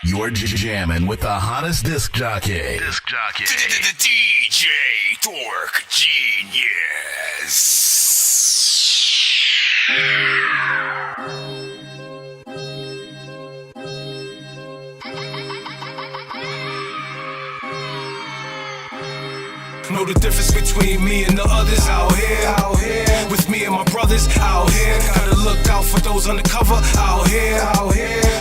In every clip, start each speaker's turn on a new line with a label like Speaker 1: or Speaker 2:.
Speaker 1: You're jamming with the hottest disc jockey. DJ Dork Genius.
Speaker 2: Know the difference between me and the others out here. With me and my brothers out here. Gotta look out for those undercover out here.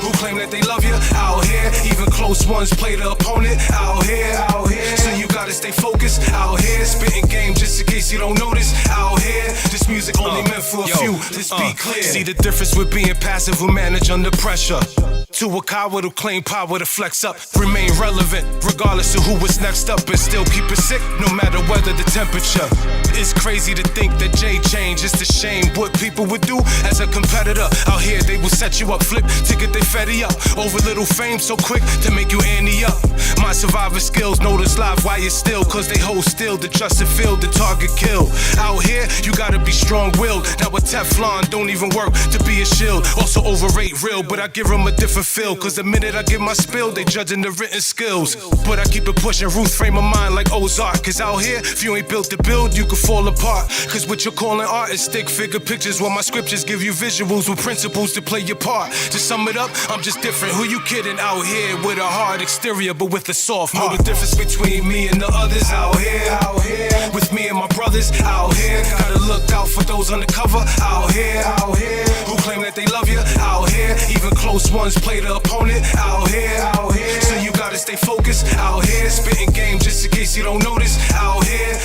Speaker 2: Who claim that they love you out here. Even close ones play the opponent out here. So you gotta stay focused out here. Spitting game just in case you don't notice out here. This music only meant for a few. Let's be clear. See the difference with being passive who manage under pressure. To a coward who claim power to flex up. Remain relevant regardless of who was next up. And still keep it sick no matter whether the temperature. It's crazy to think that Jay changed. It's a shame what people would do as a competitor. Out here they will set you up, flip to get their fetty up. Over little fame so quick to make you ante up. My survivor skills notice live while you're still. Cause they hold still the trusted field, the target kill. Out here you gotta be strong-willed. Now a Teflon don't even work to be a shield. Also overrate real, but I give them a different feel. Cause the minute I give my spill, they judging the written skills. But I keep it pushing, Ruth frame of mind like Ozark. Cause out here, if you ain't built to build, you can fall apart. Cause what you're calling art is stick figure pictures. While my scriptures give you visuals with principles to play your part. To sum it up, I'm just different. Who you kidding out here with a hard exterior but with a soft heart? Know the difference between me and the others out here. With me and my brothers out here. Gotta look out for those undercover out here. Who claim that they love you out here. Even close ones play the opponent out here. So you gotta stay focused out here. Spitting game just in case you don't notice out here.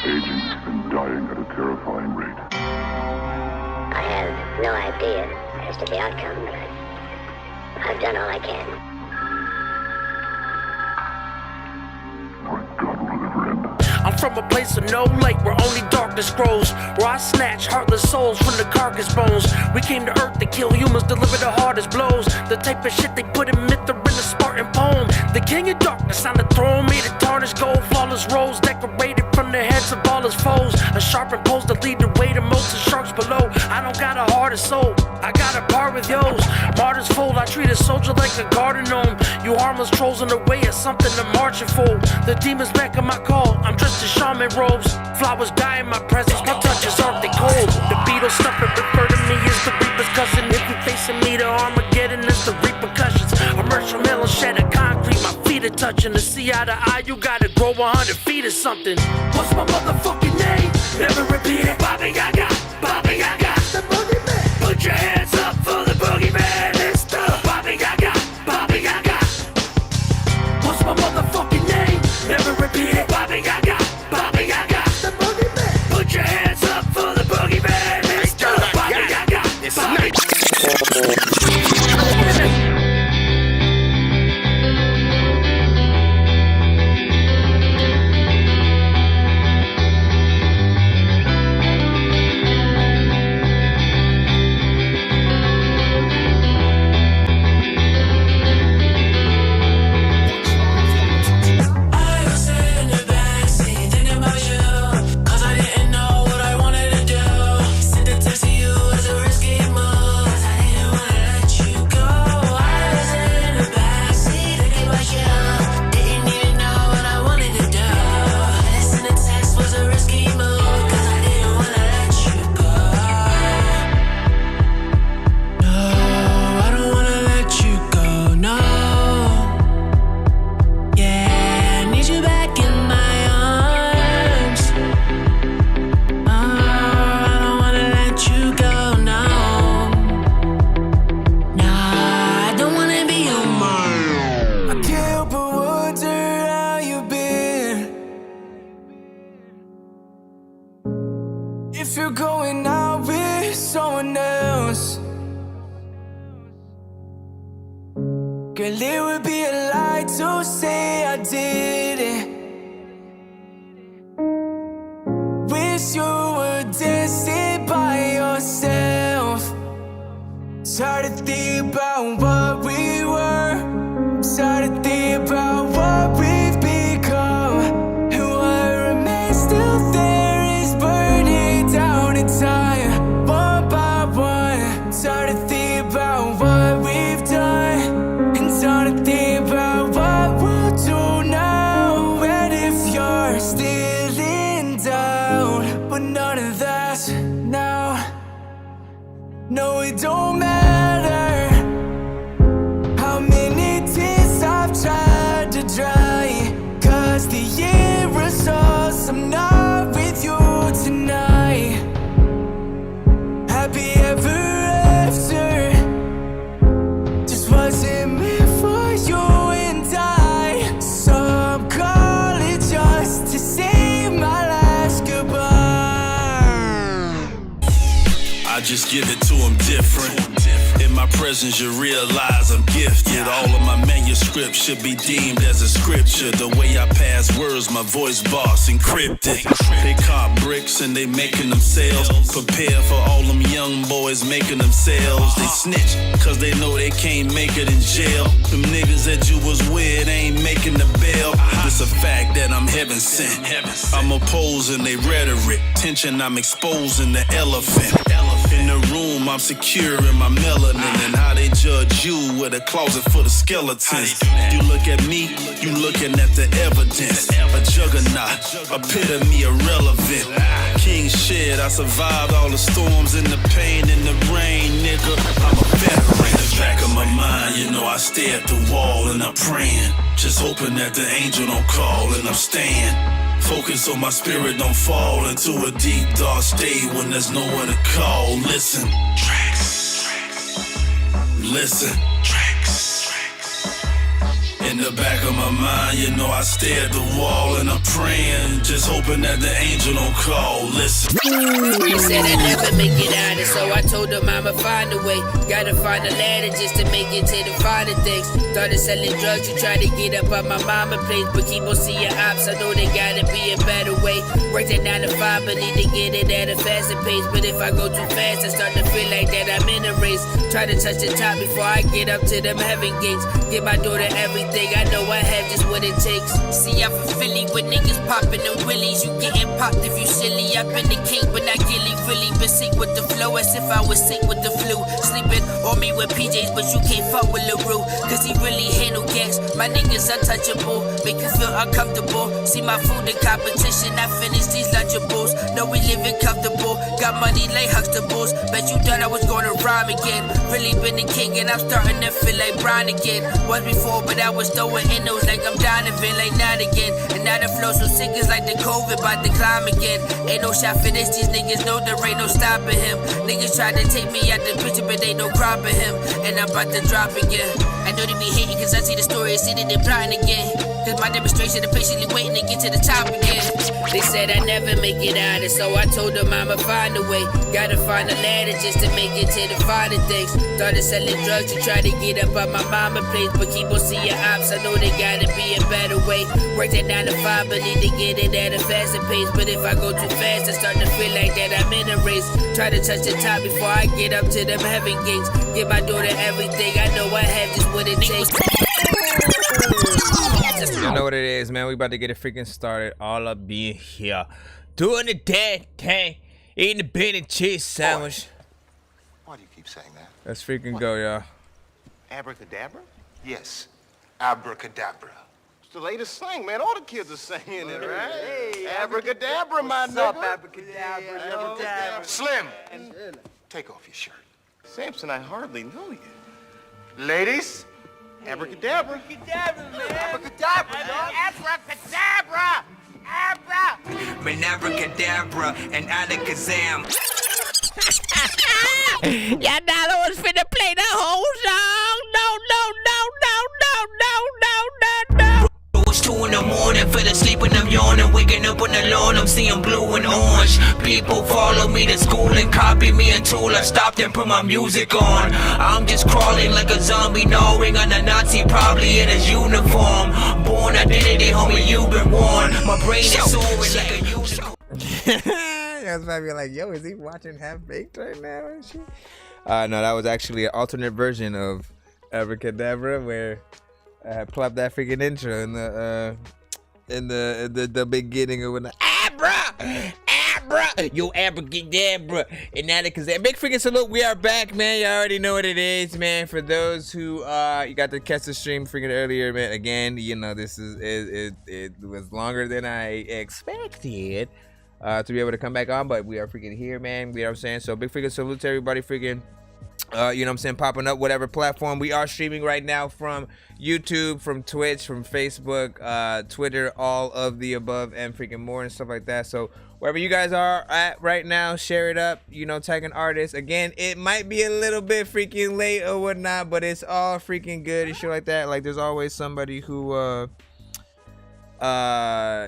Speaker 3: Agents have been dying at a terrifying rate.
Speaker 4: I have no idea as to the outcome, but I've done all I can.
Speaker 3: Pray God will it ever end.
Speaker 5: I'm from a place of no lake where only darkness grows. Where I snatch heartless souls from the carcass bones. We came to earth to kill humans, deliver the hardest blows. The type of shit they put in myth or in the Spartan poem. The king of darkness on the throne, made of tarnished gold. Flawless rose decorated from the heads of all his foes. A sharpened post to lead the way to most of the sharks below. I don't got a heart or soul, I got a bar with yo's. Martyrs fold, I treat a soldier like a garden gnome. You harmless trolls in the way of something to marching for. The demons back on my call, I'm dressed in shaman robes. Flowers die in my presence, my touch is arctic cold. The Beatles stuff it refer to me as the Reaper's cousin. If you facing me, the Armageddon is the repercussions. Emerge from hell and shed of concrete, my feet are touching. To see eye to eye, you gotta grow 100 feet or something. What's my motherfucking name? Never repeat it. Bobby Yaga, Bobby Yaga, the boogeyman. Put your hands up for the boogeyman. It's the Bobby Yaga, Bobby Yaga. What's my motherfucking name? Never repeat it. Bobby Yaga, Bobby Yaga, the boogeyman. Put your hands up for the boogeyman. It's the Bobby Yaga, Bobby Yaga.
Speaker 6: If you're going out with someone else, girl, it would be a lie to say I did it. Wish you were dancing by yourself. Started to think about what we were. Started to think about what we've become. And what remains to No, it don't matter how many tears I've tried to dry, 'cause the aerosols, I'm not with you tonight. Happy ever after just wasn't meant for you and I. So I'm calling just to say my last goodbye.
Speaker 2: I just give it to him different. In my presence, you realize I'm gifted. All of my manuscripts should be deemed as a scripture. The way I pass words, my voice box encrypted. They cop bricks and they making themselves. Prepare for all them young boys making themselves. They snitch, cause they know they can't make it in jail. Them niggas that you was with ain't making the bail. It's a fact that I'm heaven sent. I'm opposing they rhetoric. Tension, I'm exposing the elephant. In the room, I'm secure in my melanin. And how they judge you with a closet full of skeletons. You look at me, you looking at the evidence. A juggernaut, epitome irrelevant. King shit, I survived all the storms and the pain and the rain, nigga. I'm a veteran. In the back of my mind, you know I stare at the wall and I'm praying. Just hoping that the angel don't call and I'm staying. Focus on my spirit, don't fall into a deep dark state when there's no one to call. Listen, tracks. Listen, tracks. In the back of my mind, you know I stare at the wall and I'm praying, just hoping that the angel don't call. Listen.
Speaker 7: He said I'd never make it out, and so I told him I'ma find a way. Gotta find a ladder just to make it to the finer things. Started selling drugs to try to get up on my mama place, but keep on seeing ops. I know there gotta be a better way. Work that 9 to 5, but need to get it at a faster pace. But if I go too fast, I start to feel like that I'm in a race. Try to touch the top before I get up to them heaven gates. Give my daughter everything. I know I have just what it takes. See, I'm from Philly with niggas popping the willies. You getting popped if you silly. I've been the king, but not Gilly. Really been sick with the flow, as if I was sick with the flu. Sleeping on me with PJs, but you can't fuck with LaRue, cause he really handle gangs. My niggas untouchable, make you feel uncomfortable. See my food in competition, I finish these Lunchables. Know we living comfortable, got money like Huxtables. Bet you thought I was gonna rhyme again. Really been the king and I'm starting to feel like Brian again. Was before, but I was throwing in those like I'm Donovan, like not again. And now the flow so sick is like the COVID, bout to climb again. Ain't no shot for this, these niggas know there ain't no stopping him. Niggas try to take me out the picture, but they no cropping him. And I'm about to drop again. I know they be hating cause I see the story, see that they plotting again. Cause my demonstration, I'm patiently waiting to get to the top again. They said I'd never make it out, and so I told them I'ma find a way. Gotta find a ladder just to make it to the finer things. Started selling drugs to try to get up on my mama place, but keep on seeing ops. I know there gotta be a better way. Work that 9 to 5, but need to get it at a faster pace. But if I go too fast, I start to feel like that I'm in a race. Try to touch the top before I get up to them heaven gates. Give my daughter everything, I know I have just what it takes.
Speaker 8: You know what it is, man. We about to get it freaking started. All up being here, doing the dead thing, eating the Ben and cheese sandwich.
Speaker 9: Why do you keep saying that?
Speaker 8: Let's freaking go, y'all.
Speaker 9: Abracadabra?
Speaker 3: Yes, abracadabra.
Speaker 9: It's the latest slang, man. All the kids are saying it, right? Hey, abracadabra, my nigga. What's up, abracadabra? Abracadabra.
Speaker 3: Slim, take off your shirt.
Speaker 9: Samson, I hardly know you. Ladies, abracadabra. Abracadabra, man. Abracadabra,
Speaker 10: Abracadabra! Abra! Abracadabra and Alakazam.
Speaker 7: Y'all know I was finna play the whole song. No.
Speaker 10: It's 2 in the morning, fell asleep and I'm yawning. Waking up on the lawn, I'm seeing blue and orange. People follow me to school and copy me until I stopped and put my music on. I'm just crawling like a zombie, gnawing on a Nazi, probably in his uniform. Born identity, homie, you've been warned. My brain is soaring like a unicorn.
Speaker 8: That's why be like, yo, is he watching Half Baked right now and shit? No, that was actually an alternate version of Abracadabra where I had plopped that freaking intro in the beginning of when the Abra, yo, Abracadabra, and Alakazam. Big freaking salute. We are back, man. You already know what it is, man. For those who you got to catch the stream freaking earlier, man. Again, you know this is it was longer than I expected. to be able to come back on, but we are freaking here, man. You know what I'm saying? So big freaking salute to everybody freaking, you know what I'm saying, popping up whatever platform. We are streaming right now from YouTube, from Twitch, from Facebook, Twitter, all of the above, and freaking more and stuff like that. So wherever you guys are at right now, share it up, you know, tag an artist. Again, it might be a little bit freaking late or whatnot, but it's all freaking good and shit like that. Like, there's always somebody who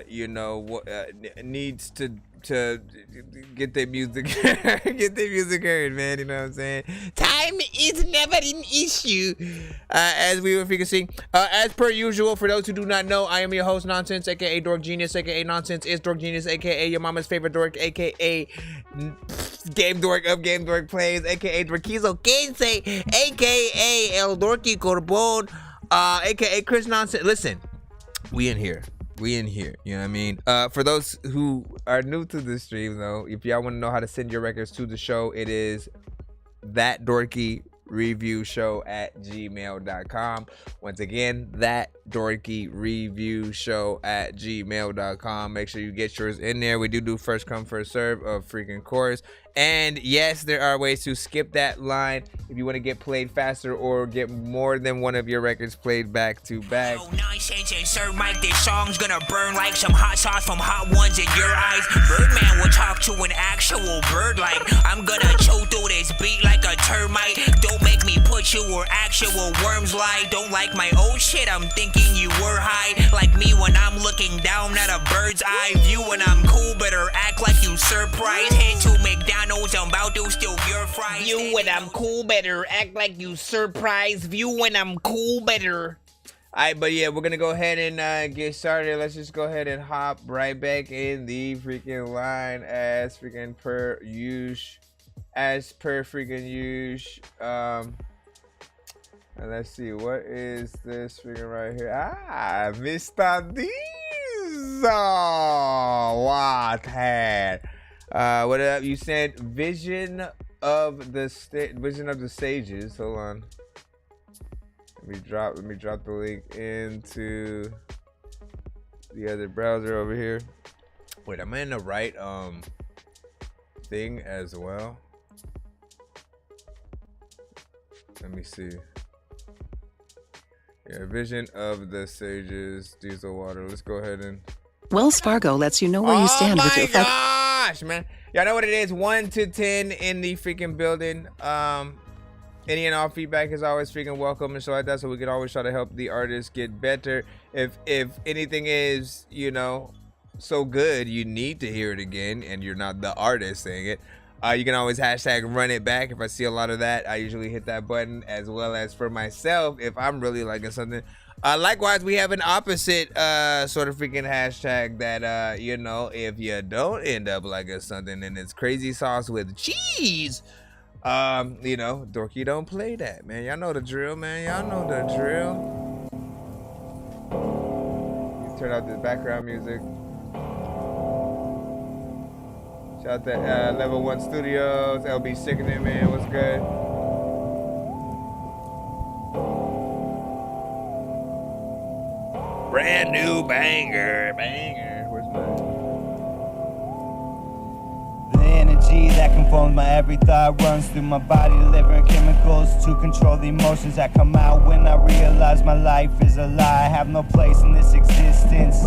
Speaker 8: you know, needs to get their music heard, man. You know what I'm saying? Time is never an issue, as we were freaking seeing. As per usual, for those who do not know, I am your host, Nonsenze, aka Dork Genius, aka Nonsense is Dork Genius, aka your mama's favorite dork, aka Game Dork of Game Dork Plays, aka Dorkizo Kense, aka El Dorky Corbon, aka Chris Nonsense. Listen, we in here, you know what I mean? For those who are new to the stream, though, if y'all want to know how to send your records to the show, it is that Dorky Review Show at gmail.com. Once again, that Dorky Review Show at gmail.com. Make sure you get yours in there. We do first come first serve of freaking course. And yes, there are ways to skip that line if you want to get played faster or get more than one of your records played back to back.
Speaker 10: Yo, Nonsense and Sir Mike, this song's gonna burn like some hot sauce from hot ones in your eyes. Birdman will talk to an actual bird like I'm gonna chew through this beat like a termite. Don't make me put you where actual worms lie. Don't like my old shit, I'm thinking you were high. Like me when I'm looking down at a bird's eye view. When I'm cool, better act like you surprised. Head to McDonald's, I'm about to steal your fries.
Speaker 8: View when I'm cool, better act like you surprised. View when I'm cool, better. Alright, but yeah, we're gonna go ahead and get started. Let's just go ahead and hop right back in the freaking line as freaking per usual. And let's see, what is this freaking right here? Ah, Mr. Diesel. What up? You said vision of the stages. Hold on. Let me drop the link into the other browser over here. Wait, am I in the right thing as well? Let me see. Yeah, vision of the stages, diesel water. Let's go ahead and.
Speaker 11: Wells Fargo lets you know where you stand with your.
Speaker 8: Gosh, man, y'all know what it is. 1 to 10 in the freaking building. Any and all feedback is always freaking welcome and stuff like that, so we can always try to help the artists get better. If anything is, you know, so good you need to hear it again and you're not the artist saying it, you can always hashtag run it back. If I see a lot of that, I usually hit that button, as well as for myself if I'm really liking something. Likewise, we have an opposite sort of freaking hashtag that, you know, if you don't end up liking something and it's crazy sauce with cheese, you know, Dorky don't play that, man. Y'all know the drill, man. Y'all know the drill. You turn out the background music. Shout out to Level 1 Studios, LB Sickening, man. What's good? Brand new banger. Where's mine?
Speaker 12: The energy that conforms my every thought runs through my body, delivering chemicals to control the emotions that come out when I realize my life is a lie. I have no place in this existence.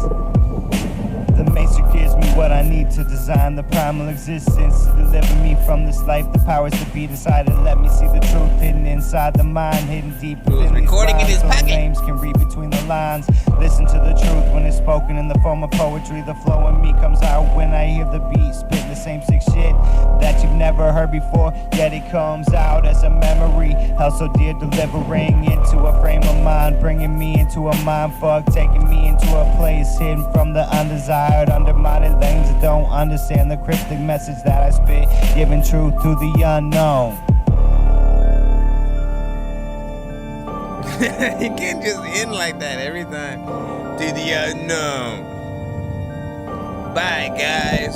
Speaker 12: The master gives me what I need to design the primal existence, to deliver me from this life. The powers to be decided, let me see the truth hidden inside the mind, hidden deep within these
Speaker 8: recording in his pocket.
Speaker 12: Names can read between the lines. Listen to the truth when it's spoken in the form of poetry. The flow in me comes out when I hear the beat, spit the same sick shit that you've never heard before, yet it comes out as a memory. Hell so dear, delivering into a frame of mind, bringing me into a mind fuck, taking me into a place hidden from the undesired. Undermined lanes that don't understand the cryptic message that I spit, giving truth to the unknown.
Speaker 8: He can't just end like that every time. To the unknown. Bye, guys.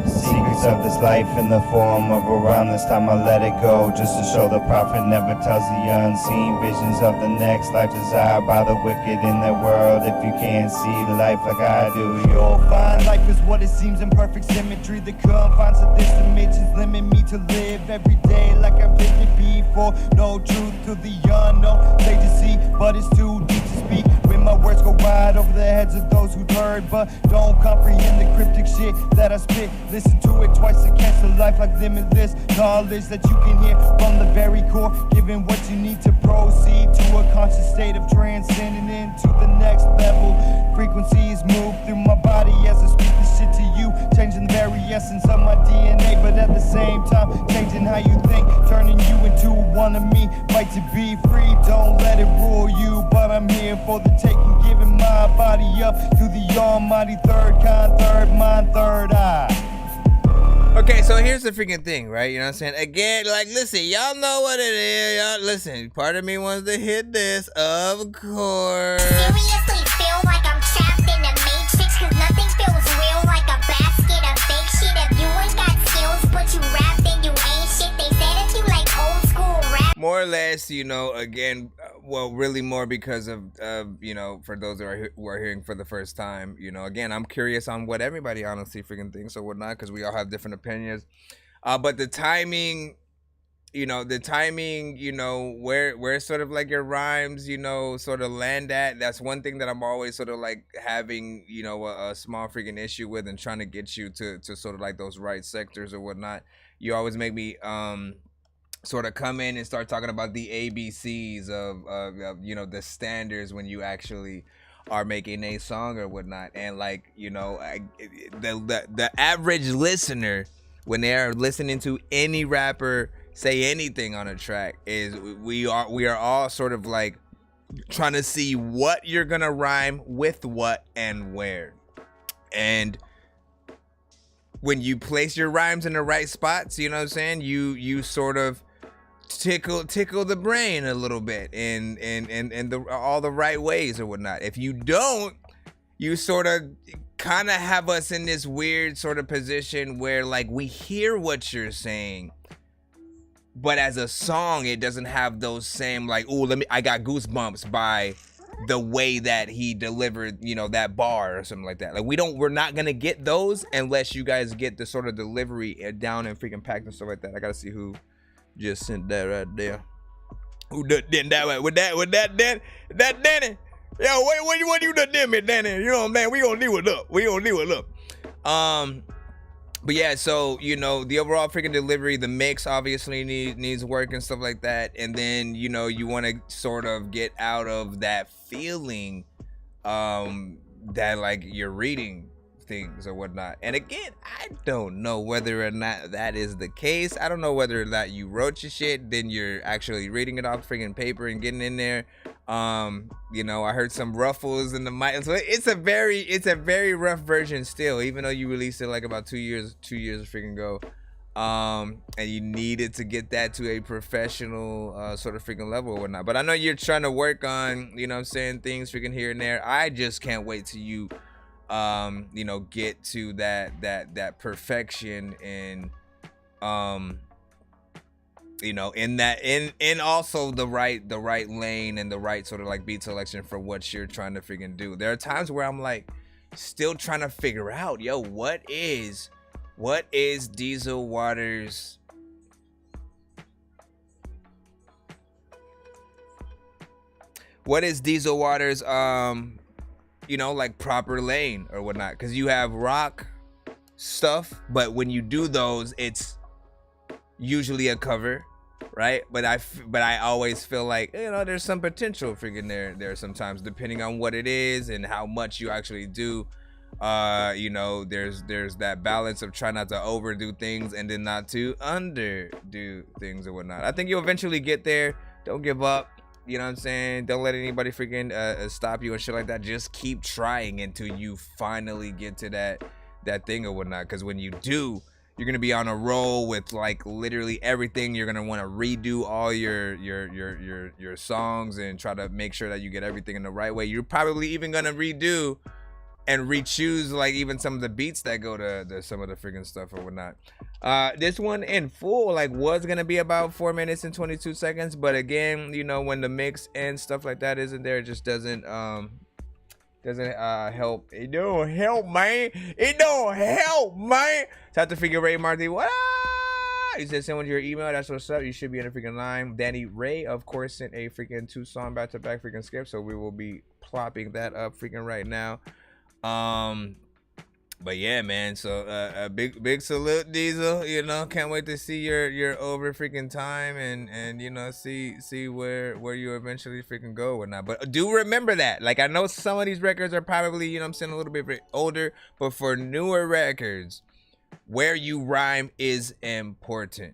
Speaker 12: Secrets of this life in the form of around this time I let it go, just to show the prophet never tells the unseen. Visions of the next life desired by the wicked in their world. If you can't see life like I do, you'll find life is what it it seems imperfect symmetry. The confines of this dimensions limit me to live every day like I've lived it before. No truth to the unknown, they to see, but it's too deep to speak. When my words go wide over the heads of those who've heard, but don't comprehend the cryptic shit that I spit. Listen to it twice to catch the life like limitless knowledge that you can hear from the very core, giving what you need to proceed to a conscious state of transcending into the next level. Frequencies move through my body as I speak this shit to you, changing the very essence of my DNA, but at the same time changing how you think, turning you into one of me. Fight to be free, don't let it rule you, but I'm here for the taking, giving my body up to the almighty third kind, third mind, third eye.
Speaker 8: Okay, so here's the freaking thing, right? You know what I'm saying? Again, like, listen, y'all know what it is. Y'all, listen, part of me wants to hit this, of course.
Speaker 4: Seriously feel like I'm trapped in the matrix, cause nothing feels real like a basket of fake shit. If you ain't got skills but you rap, then you ain't shit. They said if you like old school rap.
Speaker 8: More or less, you know, again, well, really more because of you know, for those who are hearing for the first time, you know, again, I'm curious on what everybody honestly freaking thinks or whatnot, because we all have different opinions. But the timing, you know, where sort of like your rhymes, you know, sort of land at, that's one thing that I'm always sort of like having, you know, a small freaking issue with, and trying to get you to sort of like those right sectors or whatnot. You always make me sort of come in and start talking about the ABCs of you know, the standards when you actually are making a song or whatnot. And like, you know, the average listener, when they are listening to any rapper say anything on a track, is we are all sort of like trying to see what you're gonna rhyme with what and where. And when you place your rhymes in the right spots, you know what I'm saying, you sort of tickle the brain a little bit in all the right ways or whatnot. If you don't, you sort of kind of have us in this weird sort of position where like we hear what you're saying, but as a song it doesn't have those same like, oh, I got goosebumps by the way that he delivered, you know, that bar or something like that. Like we're not gonna get those unless you guys get the sort of delivery down and freaking packed and stuff like that. I gotta see who just sent that right there. Who did that with that Danny? Yo, what you done me, Danny? You know what I'm saying? We gonna leave it up. But yeah, so, you know, the overall freaking delivery, the mix obviously needs work and stuff like that. And then, you know, you want to sort of get out of that feeling that like you're reading things or whatnot. And again, I don't know whether or not that is the case. I don't know whether or not you wrote your shit, then you're actually reading it off freaking paper and getting in there. You know, I heard some ruffles in the mic, so it's a very rough version still, even though you released it like about 2 years freaking ago. And you needed to get that to a professional sort of freaking level or whatnot. But I know you're trying to work on, you know what I'm saying, things freaking here and there. I just can't wait till you you know, get to that perfection in you know, in also the right lane and the right sort of like beat selection for what you're trying to freaking do. There are times where I'm like still trying to figure out, yo, what is Diesel Waters' you know, like proper lane or whatnot, because you have rock stuff, but when you do those, it's usually a cover, right? But I always feel like, you know, there's some potential freaking there sometimes, depending on what it is and how much you actually do. You know, there's that balance of trying not to overdo things and then not to underdo things or whatnot. I think you'll eventually get there. Don't give up. You know what I'm saying? Don't let anybody freaking stop you and shit like that. Just keep trying until you finally get to that thing or whatnot. Because when you do, you're gonna be on a roll with like literally everything. You're gonna want to redo all your songs and try to make sure that you get everything in the right way. You're probably even gonna redo and re-choose like even some of the beats that go to some of the freaking stuff or whatnot. This one in full like was gonna be about 4 minutes and 22 seconds, but again, you know, when the mix and stuff like that isn't there, it just doesn't doesn't help. It don't help, man. It don't help, man. Shout out to freaking Ray Marty. What? He said send one to your email. That's what's up. You should be in a freaking line. Danny Ray, of course, sent a freaking 2-song back-to-back freaking skip, so we will be plopping that up freaking right now. But yeah, man. So a big salute, Diesel. You know, can't wait to see your over freaking time and you know see where you eventually freaking go or not. But do remember that. Like, I know some of these records are probably, you know, I'm saying, a little bit older, but for newer records, where you rhyme is important.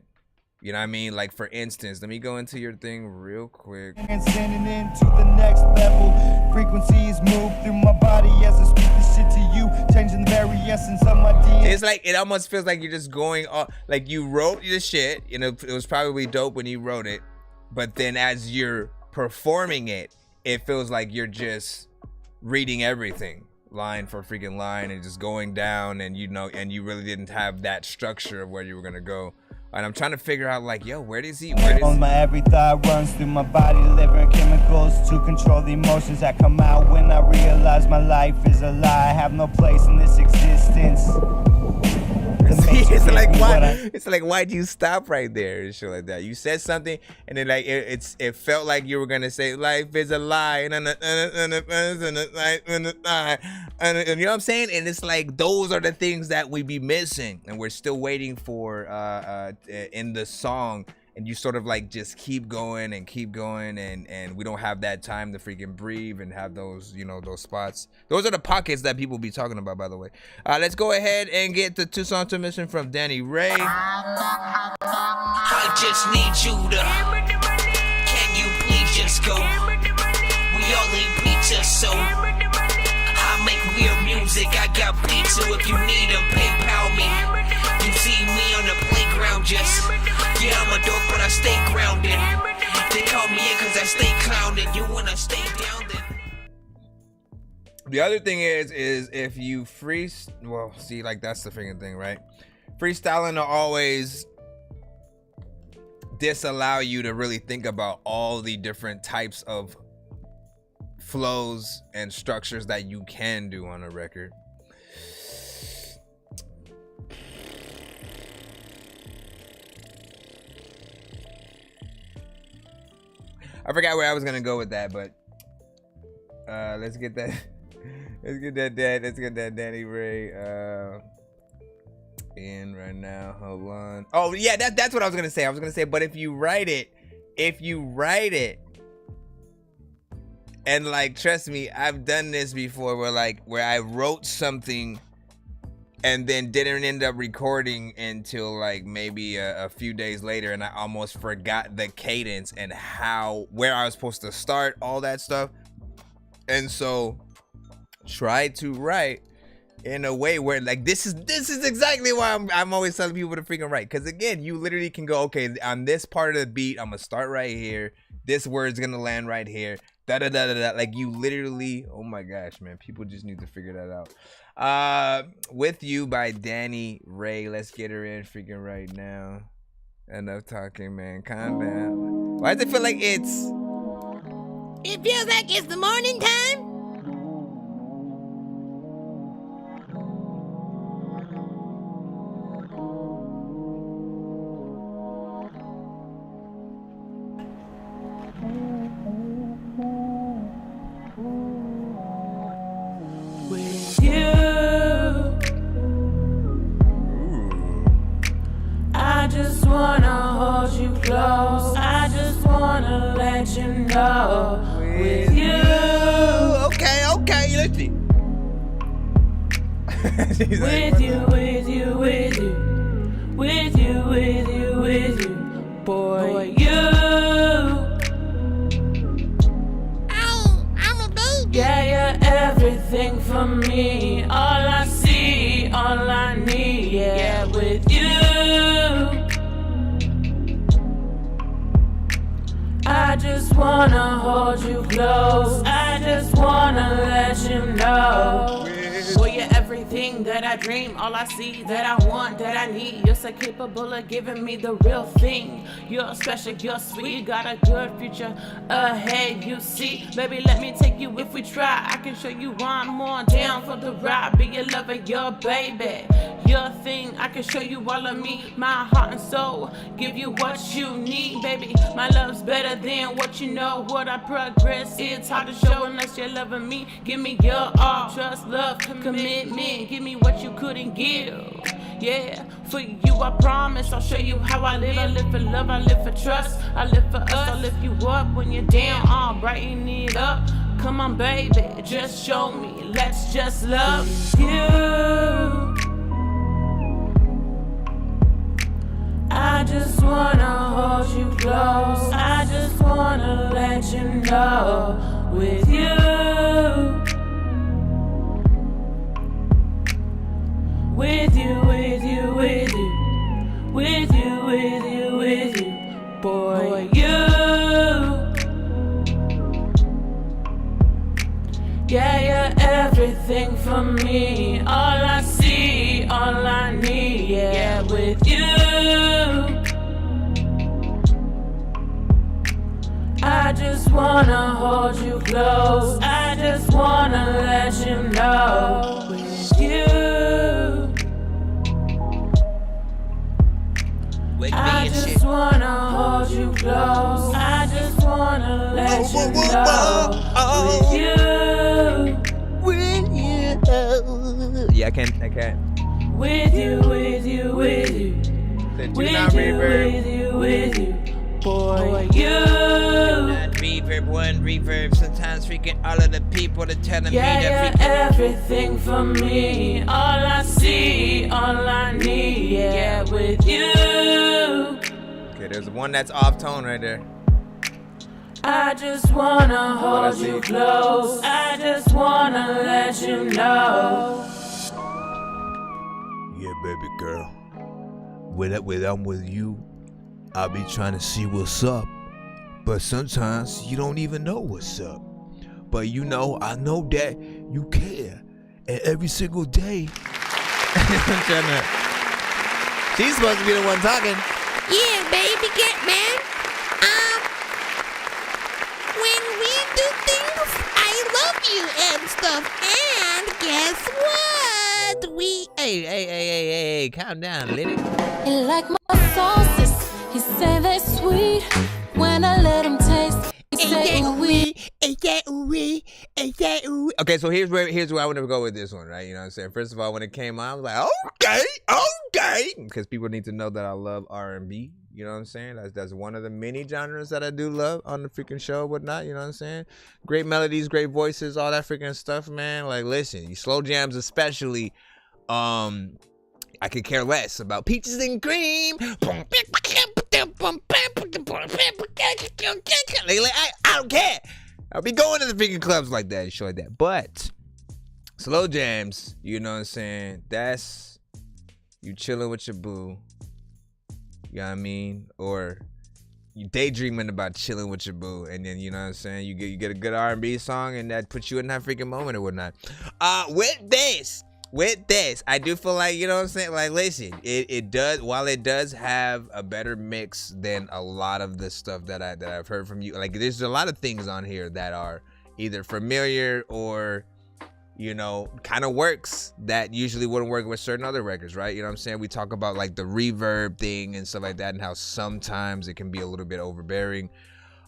Speaker 8: You know what I mean? Like, for instance, let me go into your thing real quick.
Speaker 12: And sending into the next level. Frequencies move through my body as I speak this shit to you, changing the very essence of my DNA.
Speaker 8: It's like, it almost feels like you're just going off, like you wrote the shit, you know, it was probably dope when you wrote it, but then as you're performing it, it feels like you're just reading everything line for freaking line and just going down, and you know, and you really didn't have that structure of where you were gonna go. And I'm trying to figure out, like, yo, where does he?
Speaker 12: My every thought runs through my body, delivering chemicals to control the emotions that come out when I realize my life is a lie. I have no place in this existence.
Speaker 8: It's like, why? It's like, why'd you stop right there and shit like that? You said something, and then like it felt like you were gonna say life is a lie, and you know what I'm saying? And it's like, those are the things that we be missing, and we're still waiting for in the song. And you sort of like just keep going, and we don't have that time to freaking breathe and have those, you know, those spots. Those are the pockets that people be talking about, by the way. Let's go ahead and get the 2-song submission from Danny Ray.
Speaker 10: I just need you to. Can you please just go? We all eat pizza, so I make weird music. I got beats, so if you need them, PayPal me. You see me on the playground, just. Yeah, I'm a dork, but I stay grounded. They call me in cause I stay clowning. You wanna stay down then?
Speaker 8: The other thing is if you well, see, like, that's the freaking thing, right? Freestyling will always disallow you to really think about all the different types of flows and structures that you can do on a record. I forgot where I was gonna go with that, but let's get that Danny Ray in right now. Hold on. Oh yeah, that's what I was gonna say. But if you write it, and like, trust me, I've done this before, where I wrote something and then didn't end up recording until like maybe a few days later, and I almost forgot the cadence and where I was supposed to start, all that stuff. And so try to write in a way where, like, this is exactly why I'm always telling people to freaking write, because again, you literally can go, okay, on this part of the beat, I'm gonna start right here, this word's gonna land right here, da da da da da. Like, you literally, oh my gosh, man, people just need to figure that out. With You by Danny Ray. Let's get her in freaking right now. Enough talking, man. Calm down. Why does it feel like it feels like it's the morning time?
Speaker 6: Close. I just wanna let you know with you.
Speaker 8: Okay, let's see.
Speaker 6: With you, boy, you.
Speaker 4: I'm a baby.
Speaker 6: Yeah, you're everything for me. All I see, all I need. Yeah, with you. I just wanna hold you close. I just wanna let you know. Boy, you're everything
Speaker 13: everything that I dream, all I see that I want, that I need. You're so capable of giving me the real thing. You're special, you're sweet, you got a good future ahead, you see. Baby, let me take you if we try. I can show you one more down for the ride. Be your lover, your baby, your thing. I can show you all of me, my heart and soul. Give you what you need, baby. My love's better than what you know. What I progress, it's hard to show unless you're loving me. Give me your all, trust, love, commitment. Give me what you couldn't give. Yeah, for you I promise I'll show you how I live. I live for love, I live for trust, I live for us. I'll lift you up when you're down, I'll brighten it up. Come on baby, just show me, let's just love you. I just wanna hold you close, I just wanna let you know. With you, with you, with you, with you, with you, with you, with you, boy, you. Yeah, you're everything for me. All I see, all I need. Yeah, with you. I just wanna hold you close. I just wanna let you know. With you, I just wanna hold you close. I just wanna let you know. With you,
Speaker 8: Yeah, I can't.
Speaker 13: with you, with you, with you, with you, with you, boy, you.
Speaker 8: Not reverb, one reverb. Sometimes freaking all of the people are telling me that
Speaker 13: Yeah, you're everything for me. All I see, all I need. Yeah, with you.
Speaker 8: Okay, there's one that's off tone right there.
Speaker 13: I just wanna hold you close. I just wanna let you know.
Speaker 1: Yeah, baby girl. When I'm with you, I'll be trying to see what's up. But sometimes you don't even know what's up. But you know, I know that you care. And every single day.
Speaker 8: I'm trying to. She's supposed to be the one talking.
Speaker 7: Yeah, baby, get man. When we do things, I love you and stuff. And guess what?
Speaker 8: Hey, calm down, lady.
Speaker 14: He like my sauces. He say they're sweet when I let him taste. He say
Speaker 8: Okay, so here's where I want to go with this one, right? You know what I'm saying? First of all, when it came out, I was like, okay, because people need to know that I love R&B. You know what I'm saying? That's one of the many genres that I do love on the freaking show, whatnot. You know what I'm saying? Great melodies, great voices, all that freaking stuff, man. Like, listen, you slow jams especially. I could care less about peaches and cream. I don't care. I'll be going to the freaking clubs like that and shit like that. But slow jams, you know what I'm saying? That's you chilling with your boo. You know what I mean? Or you daydreaming about chilling with your boo, and then you know what I'm saying? You get a good R&B song, and that puts you in that freaking moment or whatnot. With this, I do feel like, you know what I'm saying? Like, listen, it does, while it does have a better mix than a lot of the stuff that I've heard from you. Like, there's a lot of things on here that are either familiar or, you know, kind of works that usually wouldn't work with certain other records, right? You know what I'm saying? We talk about like the reverb thing and stuff like that, and how sometimes it can be a little bit overbearing.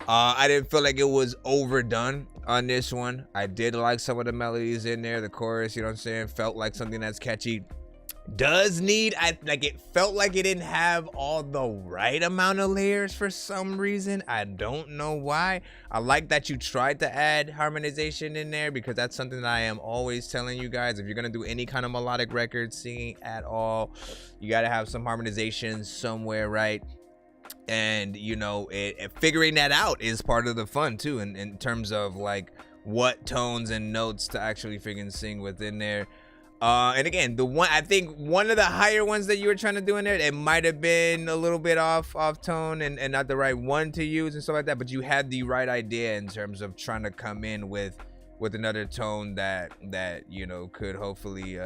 Speaker 8: I didn't feel like it was overdone on this one. I did like some of the melodies in there. The chorus, you know what I'm saying, felt like something that's catchy. It felt like it didn't have all the right amount of layers for some reason. I don't know why. I like that you tried to add harmonization in there, because that's something that I am always telling you guys. If you're gonna do any kind of melodic record singing at all, you gotta have some harmonization somewhere, right? And you know, figuring that out is part of the fun too, in terms of like what tones and notes to actually freaking sing within there. And again, I think one of the higher ones that you were trying to do in there, it might have been a little bit off tone and not the right one to use and stuff like that, but you had the right idea in terms of trying to come in with with another tone that you know could hopefully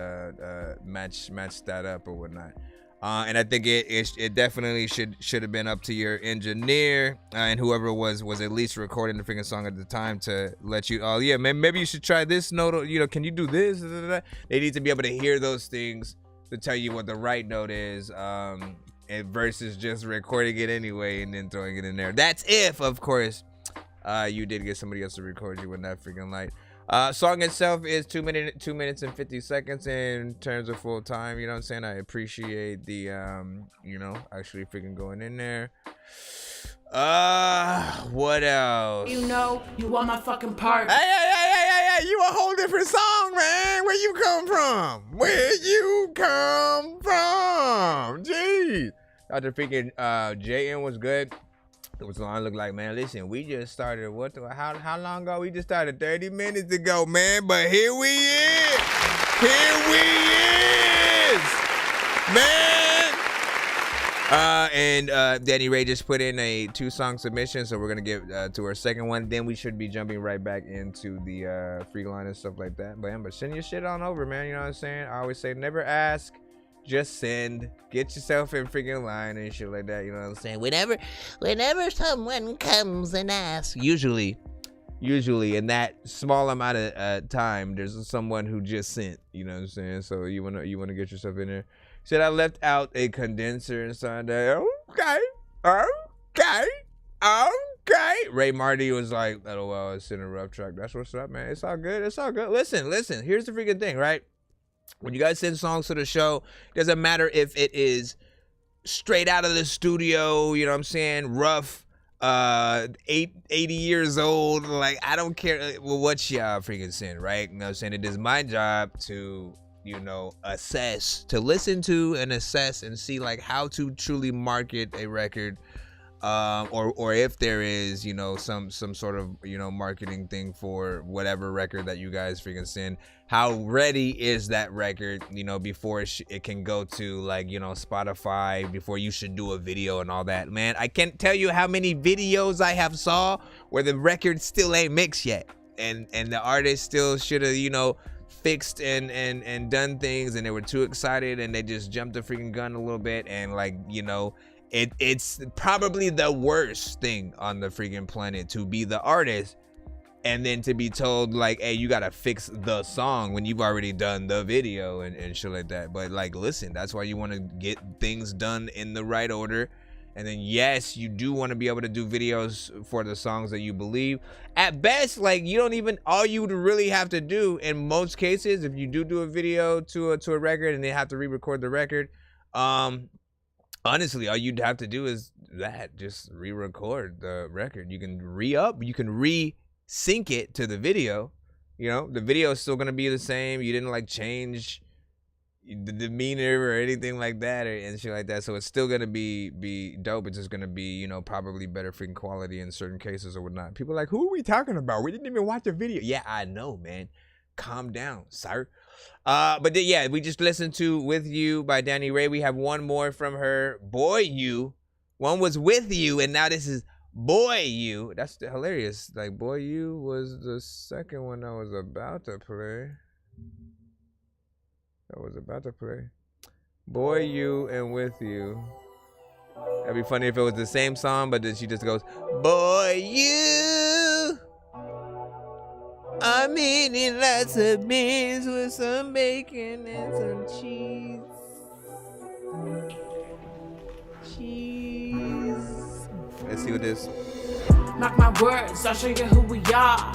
Speaker 8: match that up or whatnot. And I think it definitely should have been up to your engineer and whoever was at least recording the freaking song at the time to let you, oh yeah, maybe you should try this note, you know, can you do this? They need to be able to hear those things to tell you what the right note is, and versus just recording it anyway and then throwing it in there. That's if, of course, you did get somebody else to record you with that freaking light. Song itself is 2 minutes and 50 seconds in terms of full time. You know what I'm saying? I appreciate the you know, actually freaking going in there. What else?
Speaker 13: You know, you want my fucking part.
Speaker 8: Hey, you a whole different song, man. Where you come from? Jeez. Dr. freaking JN was good. It was long. Look like, man, listen, we just started how long ago? We just started 30 minutes ago, man. But here we is, man. And Danny Ray just put in a 2-song submission, so we're gonna get to our second one. Then we should be jumping right back into the free line and stuff like that. But send your shit on over, man. You know what I'm saying? I always say, never ask. Just send, get yourself in freaking line and shit like that. You know what I'm saying? Whenever someone comes and asks, usually in that small amount of time, there's someone who just sent. You know what I'm saying? So you wanna get yourself in there. Said I left out a condenser inside there. Okay. Ray Marty was like, "LOL, it's in a rough track." That's what's up, man. It's all good. Listen. Here's the freaking thing, right? When you guys send songs to the show, it doesn't matter if it is straight out of the studio, you know what I'm saying, rough, 80 years old, like, I don't care what y'all freaking send, right? You know what I'm saying? It is my job to, you know, assess, to listen to and assess and see, like, how to truly market a record, or if there is, you know, some sort of, you know, marketing thing for whatever record that you guys freaking send. How ready is that record, you know, before it can go to, like, you know, Spotify, before you should do a video and all that. Man, I can't tell you how many videos I have saw where the record still ain't mixed yet, and the artist still should have, you know, fixed and done things, and they were too excited and they just jumped the freaking gun a little bit, and, like, you know, it's probably the worst thing on the freaking planet to be the artist and then to be told, like, hey, you gotta fix the song when you've already done the video and shit like that. But, like, listen, that's why you want to get things done in the right order. And then, yes, you do want to be able to do videos for the songs that you believe. At best, like, you don't even, all you would really have to do in most cases, if you do a video to a record and they have to re-record the record, honestly, all you'd have to do is just re-record the record. You can re-sync it to the video. You know, the video is still gonna be the same. You didn't, like, change the demeanor or anything like that and shit like that. So it's still gonna be dope. It's just gonna be, you know, probably better freaking quality in certain cases or whatnot. People are like, who are we talking about? We didn't even watch the video. Yeah, I know, man. Calm down, sir. But yeah, we just listened to With You by Danny Ray. We have one more from her, Boy You. One was With You, and now this is Boy You. That's hilarious. Like, Boy You was the second one I was about to play. Boy You and With You. That'd be funny if it was the same song, but then she just goes, Boy You, I'm eating lots of beans with some bacon and some cheese. Let's see what this.
Speaker 13: Mark my words, I'll show you who we are.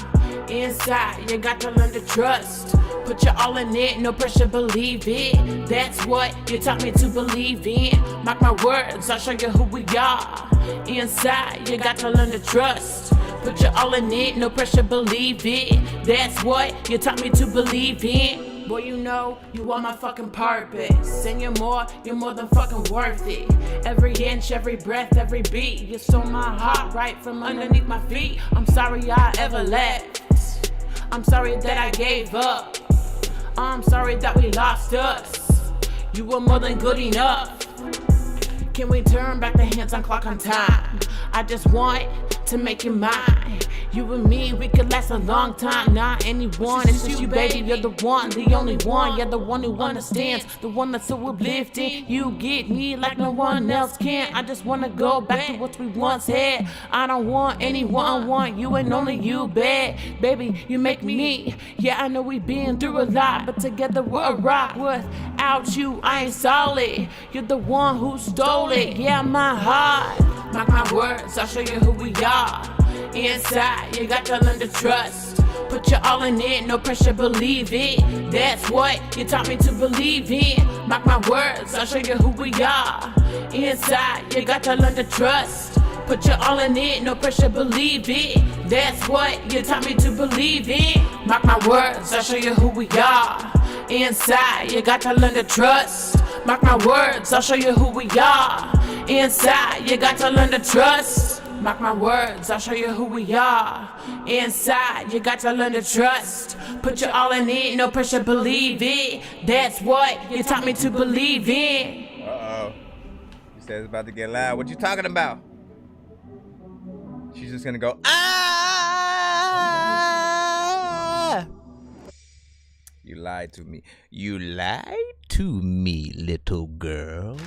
Speaker 13: Inside, you got to learn to trust. Put your all in it, no pressure, believe it. That's what you taught me to believe in. Mark my words, I'll show you who we are. Inside, you got to learn to trust. Put your all in it, no pressure, believe it. That's what you taught me to believe in. Boy, you know, you are my fucking purpose. And you're more than fucking worth it. Every inch, every breath, every beat. You stole my heart right from underneath my feet. I'm sorry I ever left. I'm sorry that I gave up. I'm sorry that we lost us. You were more than good enough. Can we turn back the hands on clock on time? I just want to make you mine. You and me, we could last a long time. Not anyone, it's just you, baby. You're the one, the only one. You're the one who understands, the one that's so uplifting. You get me like no one else can. I just wanna go back to what we once had. I don't want anyone, I want you and only you, bad. Baby, you make me. Yeah, I know we've been through a lot, but together we're a rock. Without you, I ain't solid. You're the one who stole it. Yeah, my heart. Mark my words, I'll show you who we are. Inside, you got to learn to trust. Put your all in it, no pressure, believe it. That's what you taught me to believe in. Mark my words, I'll show you who we are. Inside, you got to learn to trust. Put your all in it, no pressure, believe it. That's what you taught me to believe in. Mark my words, I'll show you who we are. Inside, you got to learn to trust. Mark my words, I'll show you who we are. Inside, you got to learn to trust. Mark my words, I'll show you who we are. Inside, you got to learn to trust. Put your all in it, no pressure, believe it. That's what you taught me to believe in.
Speaker 8: Uh-oh. You said it's about to get loud. What you talking about? She's just gonna go, ah! You lied to me. You lied to me, little girl.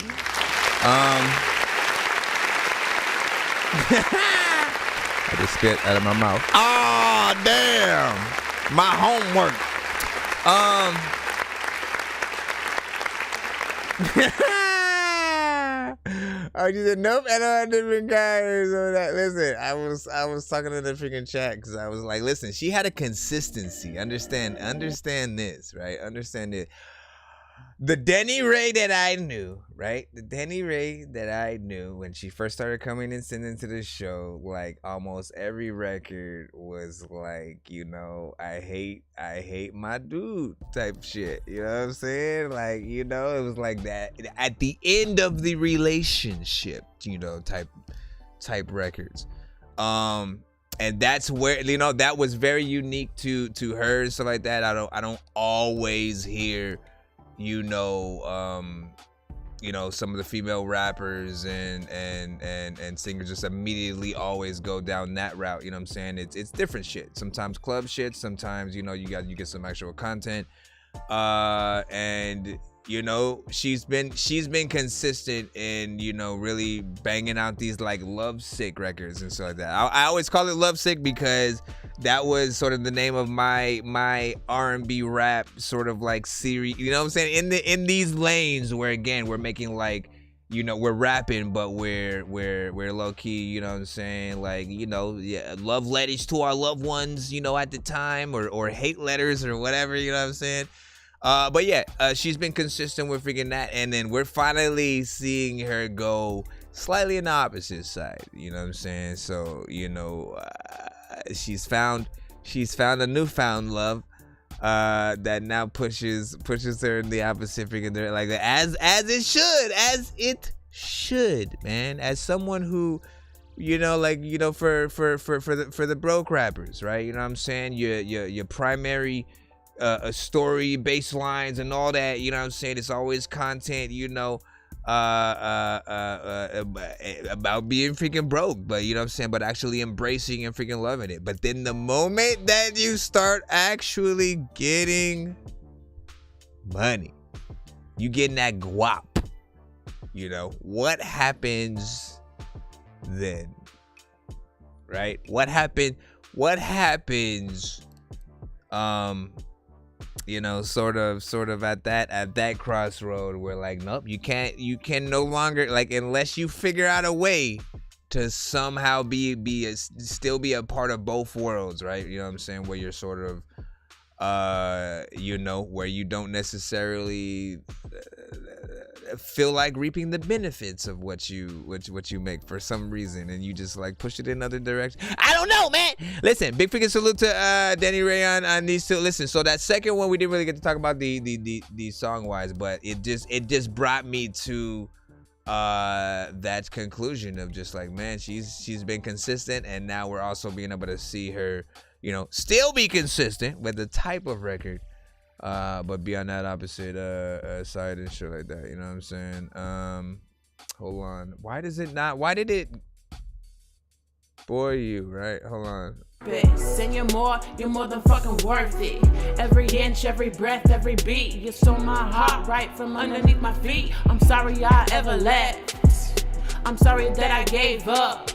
Speaker 8: I just spit out of my mouth. Oh, damn. My homework. I just said, nope, I don't have different guys. Listen, I was talking to the freaking chat because I was like, listen, she had a consistency. Understand this, right? Understand it. The Denny Ray that I knew, right? The Denny Ray that I knew when she first started coming and singing to the show, like almost every record was like, you know, I hate my dude type shit. You know what I'm saying? Like, you know, it was like that at the end of the relationship, you know, type records. And that's where, you know, that was very unique to her and stuff like that. I don't always hear, you know, some of the female rappers and singers just immediately always go down that route. You know what I'm saying? It's different shit. Sometimes club shit. Sometimes, you know, you get some actual content. And you know, she's been consistent in, you know, really banging out these like lovesick records and stuff like that. I always call it lovesick because that was sort of the name of my R&B rap sort of like series. You know what I'm saying? In these lanes where, again, we're making like, you know, we're rapping, but we're low key, you know what I'm saying? Like, you know, yeah, love letters to our loved ones, you know, at the time, or hate letters or whatever, you know what I'm saying? But yeah, she's been consistent with freaking that, and then we're finally seeing her go slightly in the opposite side. You know what I'm saying? So, you know, she's found a newfound love that now pushes her in the opposite freaking direction, like as it should, man. As someone who, you know, like, you know, for the broke rappers, right? You know what I'm saying? Your primary a story, bass lines, and all that, you know what I'm saying? It's always content, you know, about being freaking broke, but you know what I'm saying? But actually embracing and freaking loving it. But then the moment that you start actually getting money, you getting that guap, you know, what happens then? Right? What happens? You know, sort of at that crossroad where, like, nope, you can no longer, like, unless you figure out a way to somehow still be a part of both worlds, right? You know what I'm saying? Where you're sort of, you know, where you don't necessarily feel like reaping the benefits of what you make for some reason, and you just like push it in another direction. I don't know, man. Listen, big freaking salute to Denny Ray on these two. Listen, so that second one we didn't really get to talk about the song wise, but it just brought me to that conclusion of just like, man, she's been consistent, and now we're also being able to see her, you know, still be consistent with the type of record, but be on that opposite side and shit like that. You know what I'm saying? Hold on. Why did it for you, right? Hold on.
Speaker 13: And you're more than fucking worth it. Every inch, every breath, every beat. You stole my heart right from underneath my feet. I'm sorry I ever left. I'm sorry that I gave up.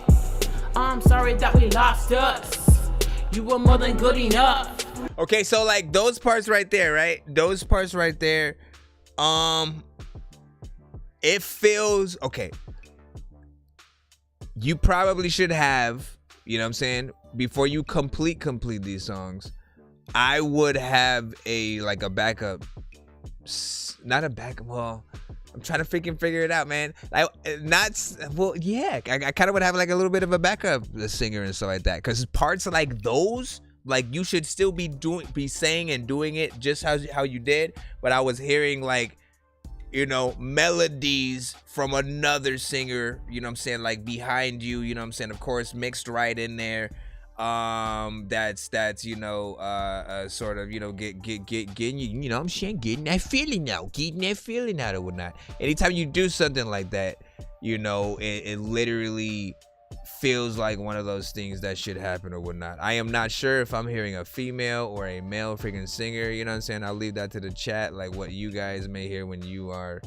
Speaker 13: I'm sorry that we lost us. You were more than good enough.
Speaker 8: Okay, so like those parts right there, right? Those parts right there, it feels okay. You probably should have, you know what I'm saying, before you complete these songs, I would have a backup, not a backup. Well, I'm trying to freaking figure it out, man. I kind of would have like a little bit of a backup singer and stuff like that, because parts like those, like you should still be saying and doing it just how you did, but I was hearing like, you know, melodies from another singer, you know what I'm saying, like behind you, you know what I'm saying, of course mixed right in there. That's you know, sort of, you know, getting you know what I'm saying, getting that feeling out or whatnot. Anytime you do something like that, you know, it literally feels like one of those things that should happen or whatnot. I am not sure if I'm hearing a female or a male freaking singer, you know what I'm saying. I'll leave that to the chat, like what you guys may hear when you are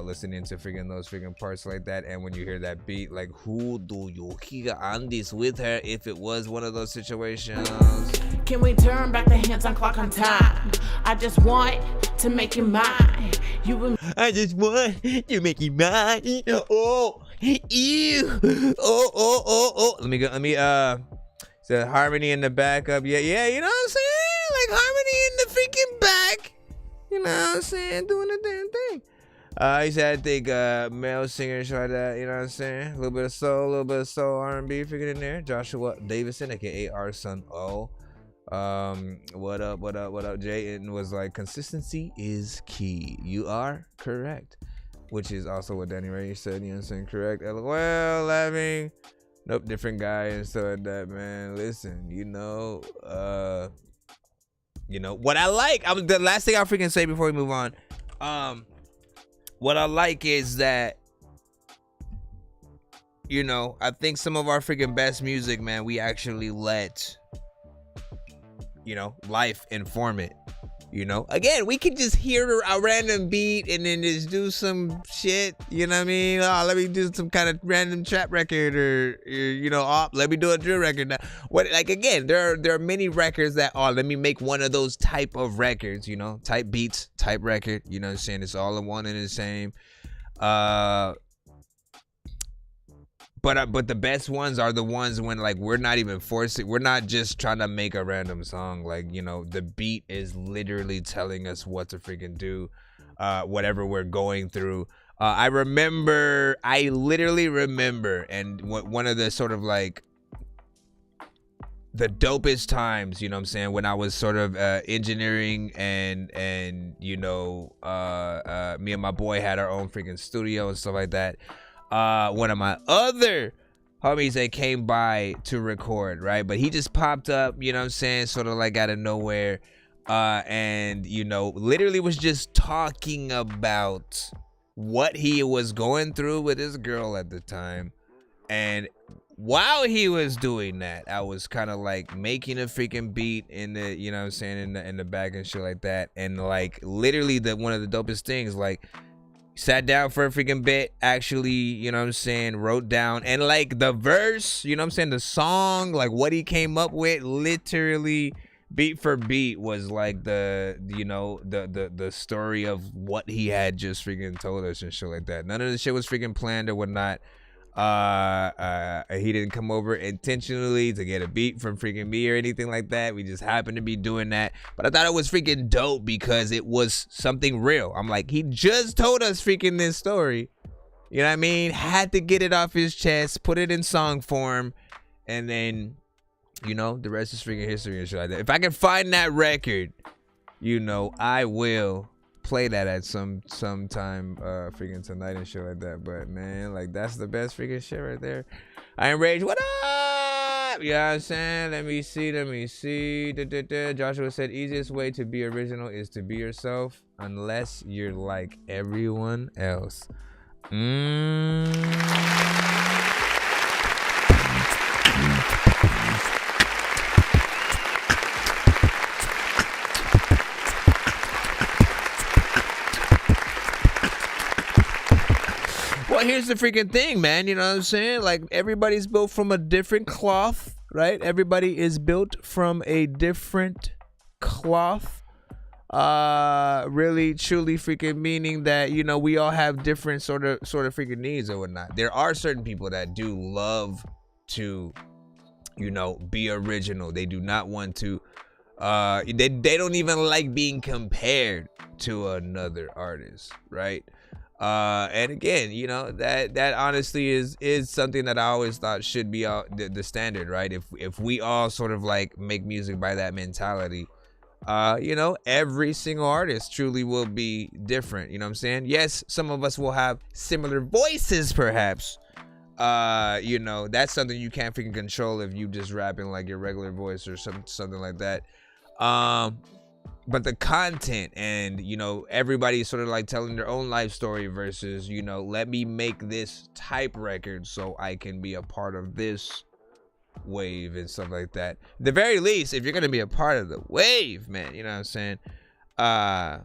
Speaker 8: listening to freaking those freaking parts like that, and when you hear that beat, like who do you hear on this with her if it was one of those situations.
Speaker 13: Can we turn back the hands on clock on time? I just want to make you mine. I just want to make you mine.
Speaker 8: Oh, ew. Oh. Let me so harmony in the backup. Yeah, you know what I'm saying? Like harmony in the freaking back. You know what I'm saying? Doing the damn thing. He said, I think male singers like that, you know what I'm saying? A little bit of soul, R&B freaking in there. Joshua Davison, aka our son O. What up? Jayden was like, consistency is key. You are correct. Which is also what Danny Ray said, you know what I'm saying? Correct. LOL, laughing. Nope, different guy and stuff like that, man. Listen, you know, what I like, the last thing I'll freaking say before we move on, what I like is that, you know, I think some of our freaking best music, man, we actually let, you know, life inform it. You know, again, we could just hear a random beat and then just do some shit, you know what I mean? Oh, let me do some kind of random trap record, or you know, oh, let me do a drill record now. What, like, again, there are many records that, oh, let me make one of those type of records, you know, type beats, type record, you know what I'm saying? It's all in one and the same. But the best ones are the ones when, like, we're not even forcing, we're not just trying to make a random song. Like, you know, the beat is literally telling us what to freaking do, whatever we're going through. I literally remember, and one of the sort of like the dopest times, you know what I'm saying, when I was sort of engineering and you know, me and my boy had our own freaking studio and stuff like that. One of my other homies that came by to record, right? But he just popped up, you know what I'm saying, sort of like out of nowhere, and, you know, literally was just talking about what he was going through with his girl at the time. And while he was doing that, I was kind of like making a freaking beat in the, you know what I'm saying, in the back and shit like that. And like literally one of the dopest things, like, sat down for a freaking bit, actually, you know what I'm saying, wrote down, and like the verse, you know what I'm saying, the song, like what he came up with, literally beat for beat was like the, you know, the story of what he had just freaking told us and shit like that. None of the shit was freaking planned or whatnot. He didn't come over intentionally to get a beat from freaking me or anything like that. We just happened to be doing that. But I thought it was freaking dope because it was something real. I'm like, he just told us freaking this story. You know what I mean? Had to get it off his chest, put it in song form, and then, you know, the rest is freaking history and shit like that. If I can find that record, you know, I will play that at some time freaking tonight and shit like that. But man, like, that's the best freaking shit right there. I am Rage, what up? You know what I'm saying? Let me see. Joshua said, easiest way to be original is to be yourself, unless you're like everyone else. Well, here's the freaking thing, man. You know what I'm saying? Like, everybody's built from a different cloth, right? Everybody is built from a different cloth. Really, truly freaking meaning that, you know, we all have different sort of freaking needs or whatnot. There are certain people that do love to, you know, be original. They do not want to, they don't even like being compared to another artist, right? And again, you know, that honestly is something that I always thought should be the standard, right? If we all sort of like make music by that mentality, you know, every single artist truly will be different. You know what I'm saying? Yes, some of us will have similar voices, perhaps. You know, that's something you can't freaking control if you just rapping like your regular voice or something like that. But the content and, you know, everybody's sort of like telling their own life story versus, you know, let me make this type record so I can be a part of this wave and stuff like that. At the very least, if you're gonna be a part of the wave, man, you know what I'm saying? I'd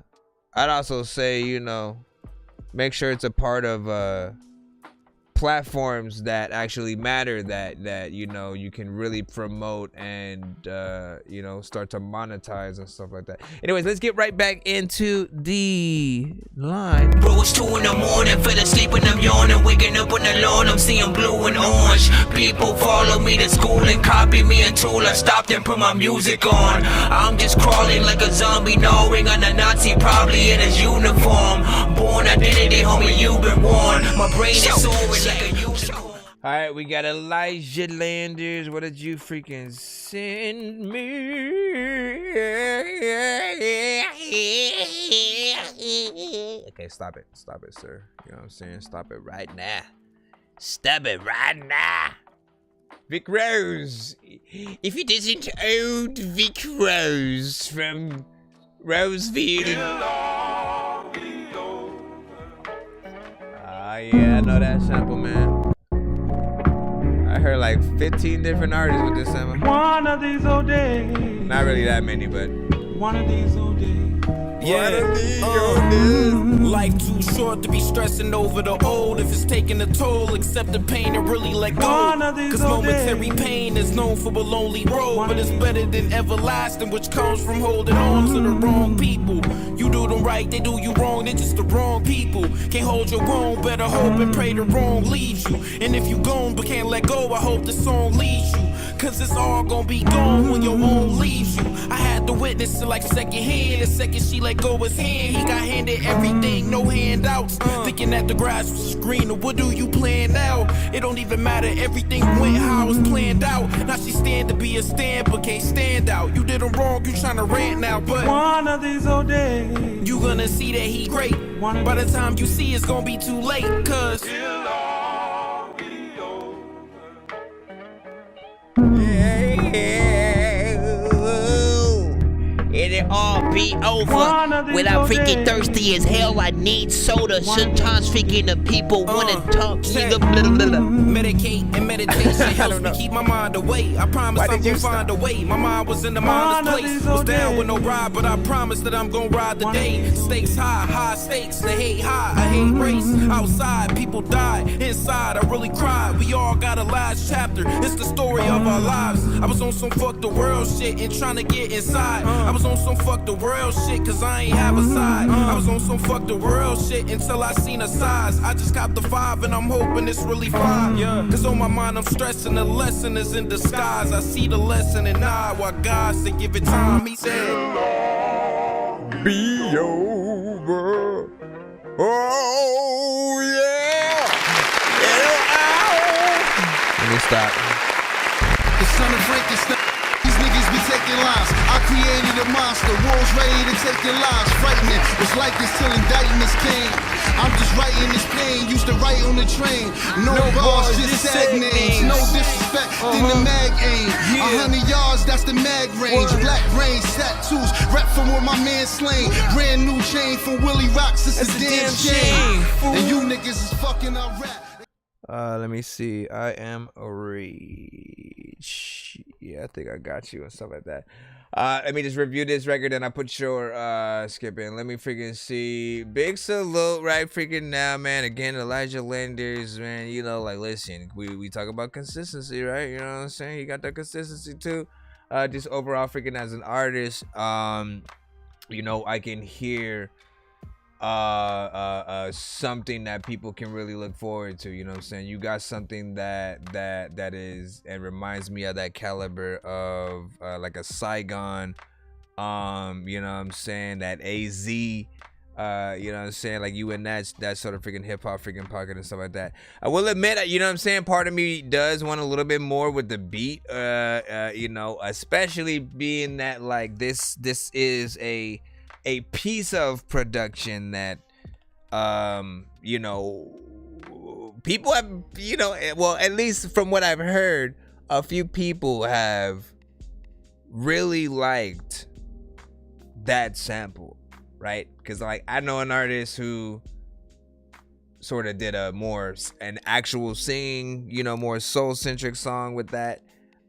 Speaker 8: also say, you know, make sure it's a part of platforms that actually matter, that you know you can really promote and you know, start to monetize and stuff like that. Anyways, let's get right back into the line.
Speaker 10: Bro, it's 2 in the morning, fell asleep and I'm yawning, waking up on the lawn, I'm seeing blue and orange. People follow me to school and copy me until I stopped and put my music on. I'm just crawling like a zombie, gnawing on a Nazi, probably in his uniform. Born identity, homie, you've been warned. My brain is soaring like a unicorn.
Speaker 8: All right, we got Elijah Landers. What did you freaking send me? Okay, stop it, sir. You know what I'm saying? Stop it right now. Stop it right now. Vic Rose. If it isn't old Vic Rose from Roseville. Yeah, I know that sample, man. I heard like 15 different artists with this sample.
Speaker 6: One of these old days.
Speaker 8: Not really that many, but
Speaker 6: one of these old days.
Speaker 2: Yeah, life too short to be stressing over the old. If it's taking a toll, accept the pain and really let go. Cause momentary pain is known for a lonely road, but it's better than everlasting, which comes from holding on to the wrong people. You do them right, they do you wrong, they're just the wrong people. Can't hold your own, better hope and pray the wrong leaves you. And if you gone but can't let go, I hope the song leads you. Cause it's all gonna be gone when your own leaves you. I had to witness it like secondhand. The second she let go his hand, he got handed everything, no handouts. Thinking that the grass was greener, what do you plan now? It don't even matter, everything went how it was planned out. Now she stand to be a stand, but can't stand out. You did him wrong, you tryna rant now, but
Speaker 6: one of these old days,
Speaker 2: you gonna see that he great. By the time you see, it's gonna be too late, cause
Speaker 7: it'll all be over when I'm freaking thirsty as hell. I need soda. Sometimes freaking the people wanna talk.
Speaker 2: Medicate and meditation helps me keep my mind away. I promise I'm gonna find a way. My mind was in the mindless place. Was down with no ride, but I promise that I'm gonna ride the day. Stakes high, high stakes. The hate high, I hate race. Outside, people die. Inside, I really cried. We all got a last chapter. It's the story of our lives. I was on some fuck the world shit and trying to get inside. I was on some fuck the world shit cause I ain't have a side. I was on some fuck the world shit until I seen a size. I just copped the 5 and I'm hoping it's really 5. Cause on my mind I'm stressing the lesson is in disguise. I see the lesson and I, while God said give it time, he said
Speaker 8: be over. Oh yeah. Let me stop.
Speaker 15: The son of Frankenstein. These niggas be taking lives. I created a monster. Wolves ready to take your lives. Frightening. It's like this till indictments came. I'm just writing this pain. Used to write on the train. No bars, just sad names. No disrespect, then the mag aim. 100 yards, that's the mag range. Black brains, tattoos. Rep from where my man slain. Brand new chain from Willie Rocks. It's a damn shame. And you niggas is fucking our rap.
Speaker 8: Let me see. I am a reach. Yeah, I think I got you and stuff like that. Let me just review this record and I put your skip in. Let me freaking see. Big salute right freaking now, man. Again, Elijah Landers, man. You know, like, listen, we talk about consistency, right? You know what I'm saying? He got that consistency too. Just overall freaking as an artist, you know, I can hear something that people can really look forward to. You know what I'm saying? You got something that is, and reminds me of that caliber of like a Saigon, you know what I'm saying, that AZ, you know what I'm saying, like you in that sort of freaking hip hop freaking pocket and stuff like that. I will admit, you know what I'm saying, part of me does want a little bit more with the beat, you know, especially being that like this is a piece of production that you know, people have, you know, well, at least from what I've heard, a few people have really liked that sample, right? Because like I know an artist who sort of did an actual singing, you know, more soul centric song with that.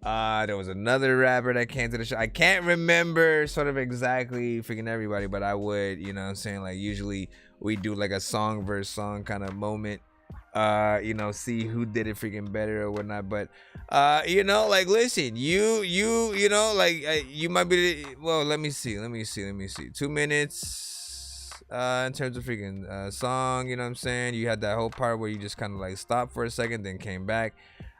Speaker 8: There was another rapper that came to the show. I can't remember sort of exactly freaking everybody, but I would, you know what I'm saying, like usually we do like a song versus song kind of moment, you know, see who did it freaking better or whatnot. But you know, like listen, you know, like you might be, well, let me see 2 minutes in terms of freaking song, you know what I'm saying. You had that whole part where you just kind of like stopped for a second, then came back.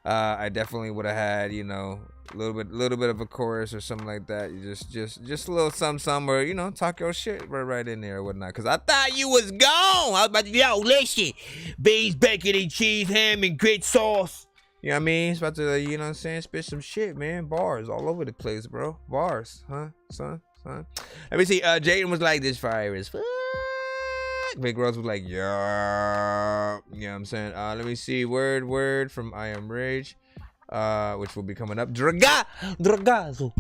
Speaker 8: I definitely would have had, you know, a little bit of a chorus or something like that. You just a little something, or you know, talk your shit right in there or whatnot. Cause I thought you was gone. I was about to, yo, listen, beans, bacon, and cheese, ham, and grit sauce. You know what I mean? It's about to, you know what I'm saying, spit some shit, man. Bars all over the place, bro. Bars, huh, son. Let me see. Jaden was like, this fire is fuck. Big Rose was like, yeah. You know what I'm saying? Let me see. Word from I Am Rage, which will be coming up. Dragazo.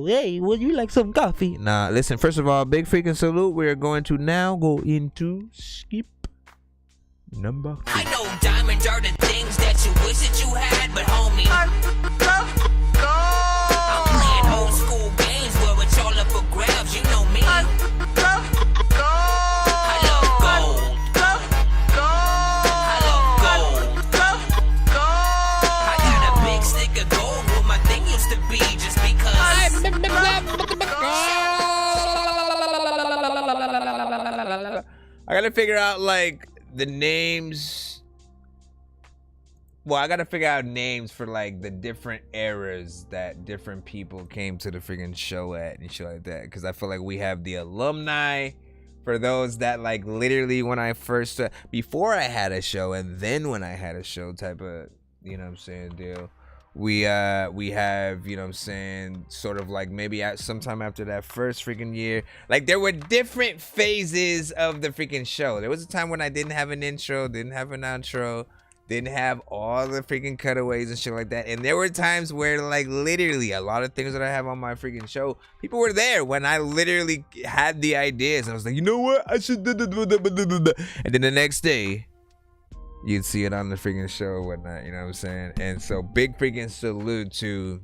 Speaker 8: Hey, would you like some coffee? Nah, listen, first of all, big freaking salute. We're going to now go into skip number 4.
Speaker 10: I know diamonds are the things that you wish that you had, but homie, I'm playing old school games where it's all up for grabs. You know me.
Speaker 8: I gotta figure out like the names. Well, I gotta figure out names for like the different eras that different people came to the freaking show at and shit like that. Cause I feel like we have the alumni for those that like literally when I first, before I had a show and then when I had a show type of, you know what I'm saying, deal. We have, you know what I'm saying, sort of like maybe at sometime after that first freaking year, like there were different phases of the freaking show. There was a time when I didn't have an intro, didn't have an outro, didn't have all the freaking cutaways and shit like that. And there were times where like literally a lot of things that I have on my freaking show, people were there when I literally had the ideas. I was like, you know what, I should do. And then the next day, you'd see it on the freaking show or whatnot, you know what I'm saying? And so big freaking salute to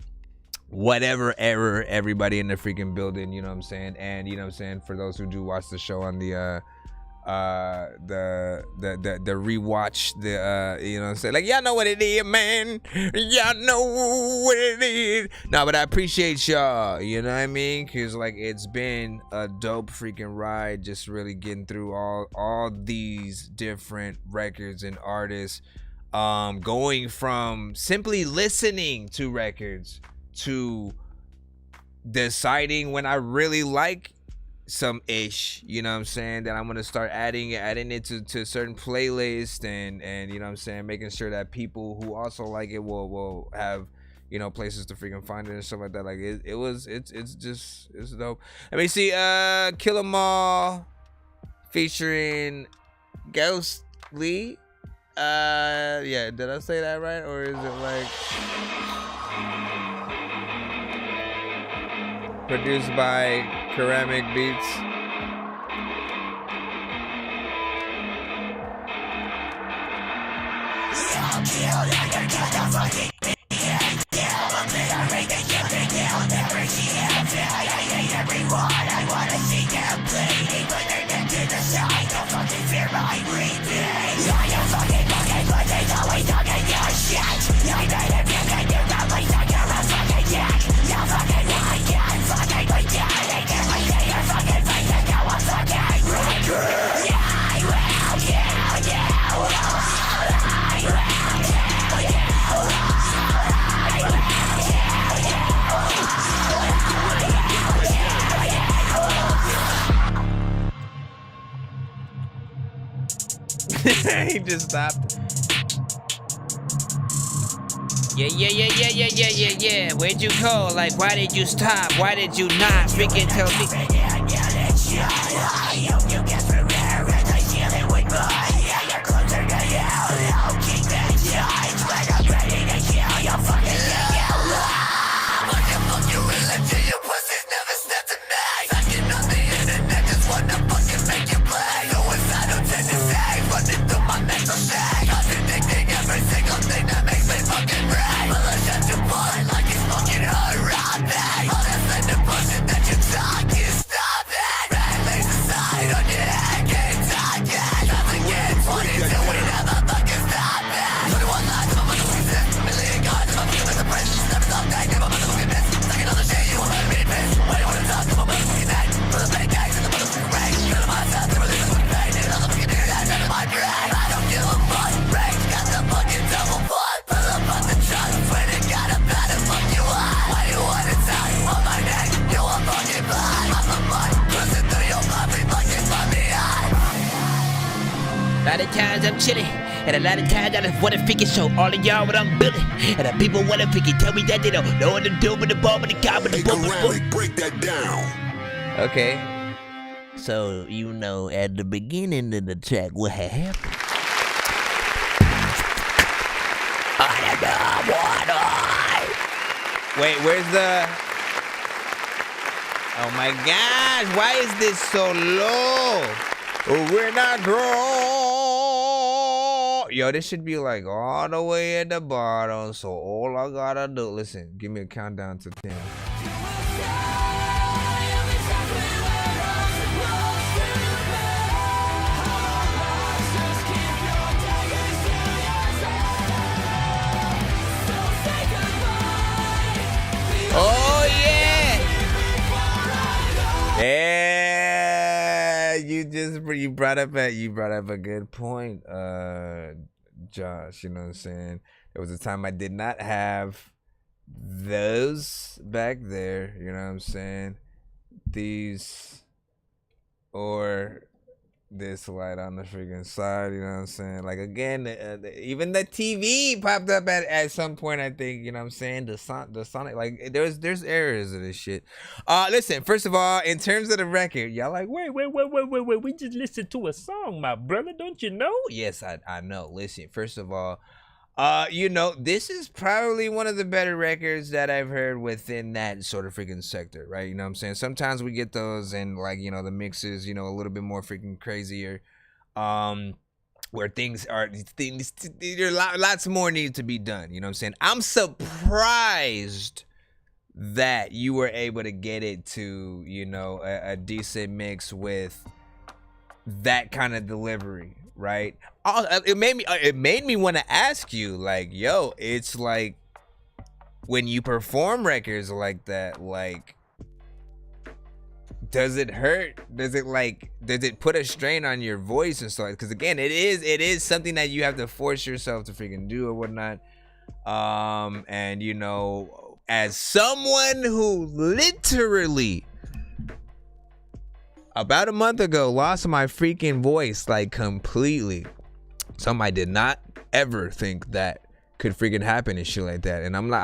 Speaker 8: whatever era everybody in the freaking building, you know what I'm saying? And you know what I'm saying, for those who do watch the show on the rewatch, you know what I'm saying, like y'all know what it is, man, y'all know what it is. No, but I appreciate y'all, you know what I mean, because like it's been a dope freaking ride, just really getting through all these different records and artists, going from simply listening to records to deciding when I really like some ish, you know what I'm saying, that I'm gonna start adding it to certain playlists and you know what I'm saying, making sure that people who also like it will have, you know, places to freaking find it and stuff like that. Like it's dope. Let me see, Kill 'Em All featuring Ghostly. Yeah, did I say that right, or is it like produced by Ceramic Beats? He just stopped. Yeah. Where'd you go? Like, why did you stop? Why did you not freaking tell me? A lot of times I'm chilling, and a lot of times I just wanna freaking show all of y'all what I'm building. And the people wanna freaking tell me that they don't know what to do with the ball, with the cow, with the ball.
Speaker 16: Break that down.
Speaker 8: Okay. So, you know, at the beginning of the track, what had happened? Wait, where's the... Oh my gosh, why is this so low? We're not grown. Yo, this should be like all the way at the bottom. So all I gotta do, listen, give me a countdown to 10. Oh yeah! Yeah, you brought up a good point, Josh. You know what I'm saying? There was a time I did not have those back there. You know what I'm saying? These or this light on the freaking side. You know what I'm saying? Like again, even the TV popped up at some point. I think, you know what I'm saying, the Sonic, like there's errors of this shit. Listen, first of all, in terms of the record, y'all like wait, we just listened to a song, my brother, don't you know? Yes, I know. Listen, first of all, you know, this is probably one of the better records that I've heard within that sort of freaking sector, right? You know what I'm saying? Sometimes we get those and, like, you know, the mixes, you know, a little bit more freaking crazier, where there's lots more need to be done. You know what I'm saying? I'm surprised that you were able to get it to, you know, a decent mix with that kind of delivery, right? It made me want to ask you, like, yo, it's like when you perform records like that, like, does it hurt? Does it put a strain on your voice and stuff? Because again, it is something that you have to force yourself to freaking do or whatnot. And you know, as someone who literally about a month ago lost my freaking voice, like, completely. I did not ever think that could freaking happen and shit like that. And I'm like,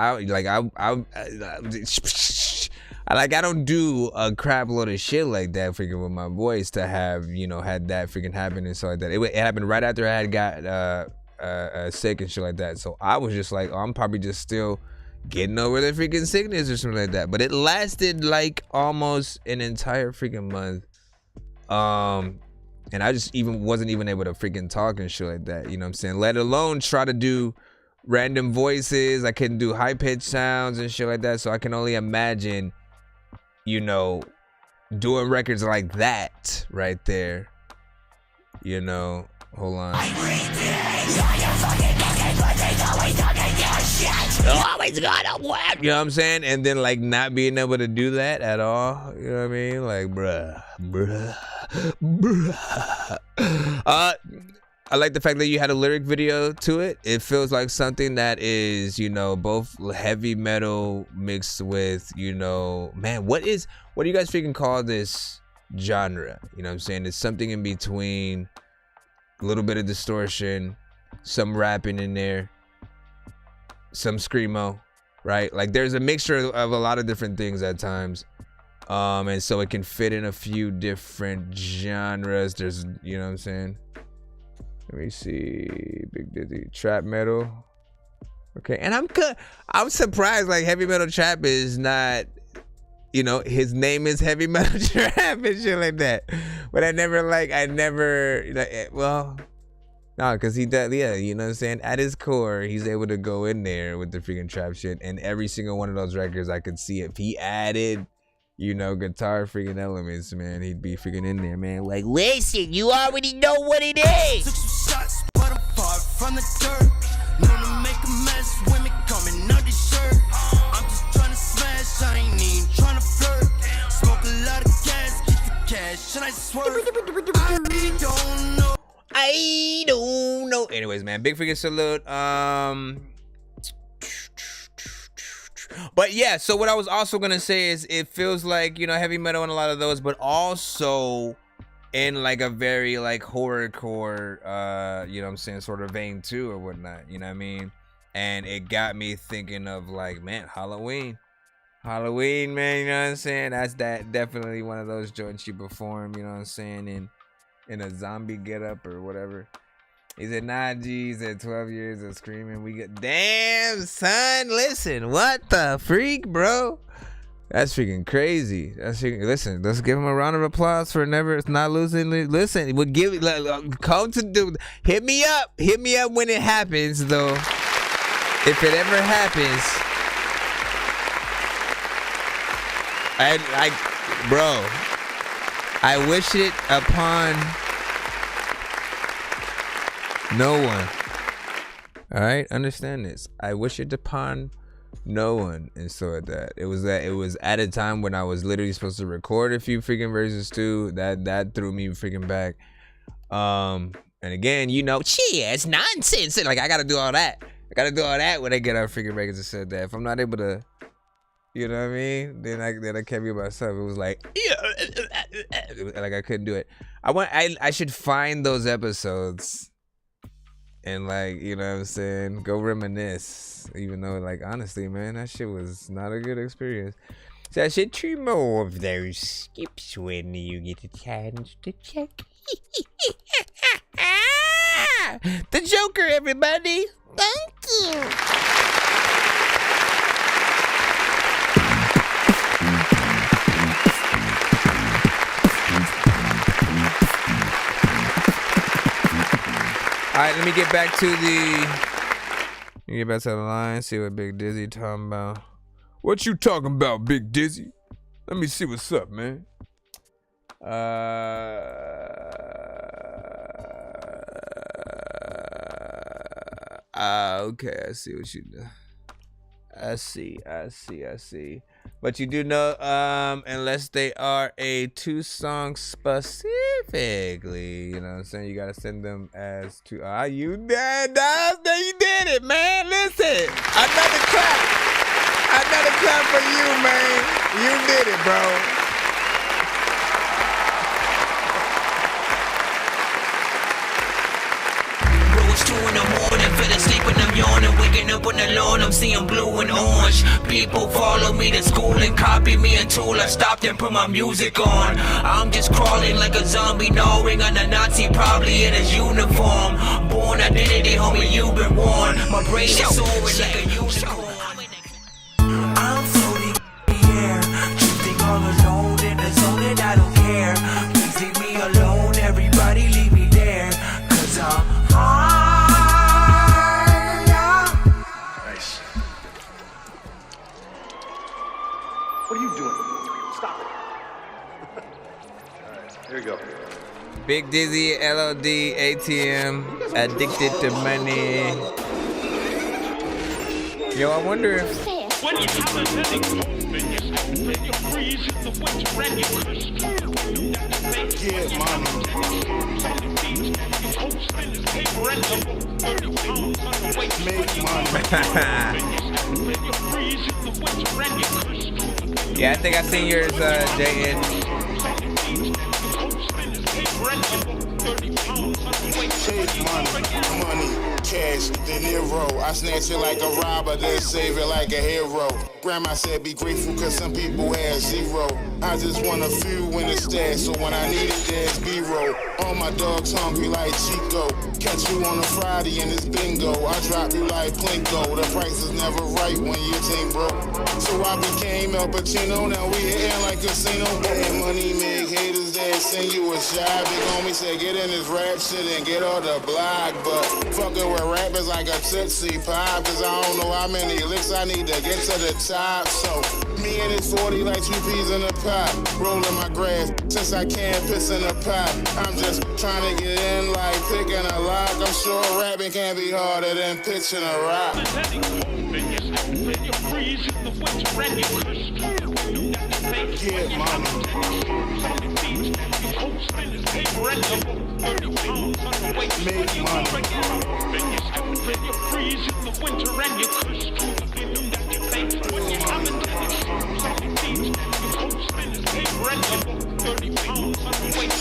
Speaker 8: I don't do a crap load of shit like that freaking with my voice to have, you know, had that freaking happen and stuff like that. It happened right after I had got sick and shit like that. So I was just like, oh, I'm probably just still getting over the freaking sickness or something like that. But it lasted like almost an entire freaking month. And I just wasn't even able to freaking talk and shit like that, you know what I'm saying? Let alone try to do random voices. I couldn't do high pitched sounds and shit like that. So I can only imagine, you know, doing records like that right there. You know, hold on. Always gotta whack. You know what I'm saying? And then, like, not being able to do that at all. You know what I mean? Like, bruh. I like the fact that you had a lyric video to it. It feels like something that is, you know, both heavy metal mixed with, you know, man, what do you guys freaking call this genre? You know what I'm saying? It's something in between a little bit of distortion, some rapping in there, some screamo, right? Like there's a mixture of a lot of different things at times. And so it can fit in a few different genres. There's, you know what I'm saying? Let me see. Big Dizzy. Trap metal. Okay. And I'm surprised like heavy metal trap is not, you know, his name is heavy metal trap and shit like that. But I never, well, no, because he does, yeah, you know what I'm saying? At his core, he's able to go in there with the freaking trap shit. And every single one of those records, I could see if he added, you know, guitar freaking elements, man, he'd be freaking in there, man. Like, listen, you already know what it is.
Speaker 6: Took some shots, but I'm far from the dirt. Known to make a mess, women coming under shirt. I'm just trying to smash, I ain't even trying to flirt. Smoke a lot of gas, get the cash, and I swerve. I really don't know.
Speaker 8: I don't know. Anyways, man, big freaking salute. But yeah, so what I was also gonna say is it feels like, you know, heavy metal and a lot of those, but also in like a very like horrorcore, you know what I'm saying, sort of vein too or whatnot, you know what I mean? And it got me thinking of like, man, Halloween, man, you know what I'm saying? That's definitely one of those joints you perform, you know what I'm saying, in a zombie getup or whatever. He said, nah, G, he said 12 years of screaming. We get, damn, son, listen, what the freak, bro? That's freaking crazy. Listen, let's give him a round of applause for never not losing. Listen, we'll give come to do. Hit me up when it happens, though. If it ever happens, bro, I wish it upon no one. All right, understand this. I wish it upon no one, and so at that. It was at a time when I was literally supposed to record a few freaking verses too. That threw me freaking back. And again, you know, it's nonsense. Like I gotta do all that. When I get our freaking records and said that. If I'm not able to, you know what I mean? Then I can't be myself. It was like, like I couldn't do it. I should find those episodes and like, you know what I'm saying, go reminisce. Even though, like, honestly, man, that shit was not a good experience. So I should try more of those skips when you get a chance to check. The Joker, everybody. Thank you. All right, let me get back to the line, see what Big Dizzy talking about. What you talking about, Big Dizzy? Let me see what's up, man. Okay, I see what you do. I see. But you do know, unless they are a 2-song specifically, you know what I'm saying? You gotta send them as 2. You did it, man. Listen, another clap for you, man. You did it, bro.
Speaker 10: It's 2 in the morning, fell asleep and I'm yawning. Waking up on the lawn, I'm seeing blue and orange. People follow me to school and copy me until I stopped and put my music on. I'm just crawling like a zombie, gnawing on a Nazi, probably in his uniform. Born identity, homie, you've been warned. My brain is soaring like a unicorn. I'm floating in the air, drifting all alone in the zone and I don't care. Please leave me alone, everybody leave me there, 'cause I'm high.
Speaker 9: What are you doing? Stop it. All right, here we go.
Speaker 8: Big Dizzy, LOD, ATM, addicted to money. Yo, I wonder if...
Speaker 16: When you have a headache, you freeze the winter and you
Speaker 9: Yeah, mommy. Make money.
Speaker 8: Yeah, I think I seen yours, JN.
Speaker 17: Take money, cash, De Niro. I snatch it like a robber, then save it like a hero. Grandma said be grateful cause some people had zero. I just want a few in the stash, so when I need it, there's B-roll. All my dogs hungry like Chico. Catch you on a Friday and it's bingo. I drop you like Plinko. The price is never right when your team broke. So I became El Pacino, now we hitting like casino. Getting money, make haters that send you a shot. Big homie said get in this rap shit and get on the block. But fucking with rappers like a Tootsie Pop, cause I don't know how many licks I need to get to the top. So me and this 40 like 2 peas in a pot. Rolling my grass since I can't piss in a pot. I'm just trying to get in like picking a lock. I'm sure rapping can't be harder than pitching a rock. Get money. Make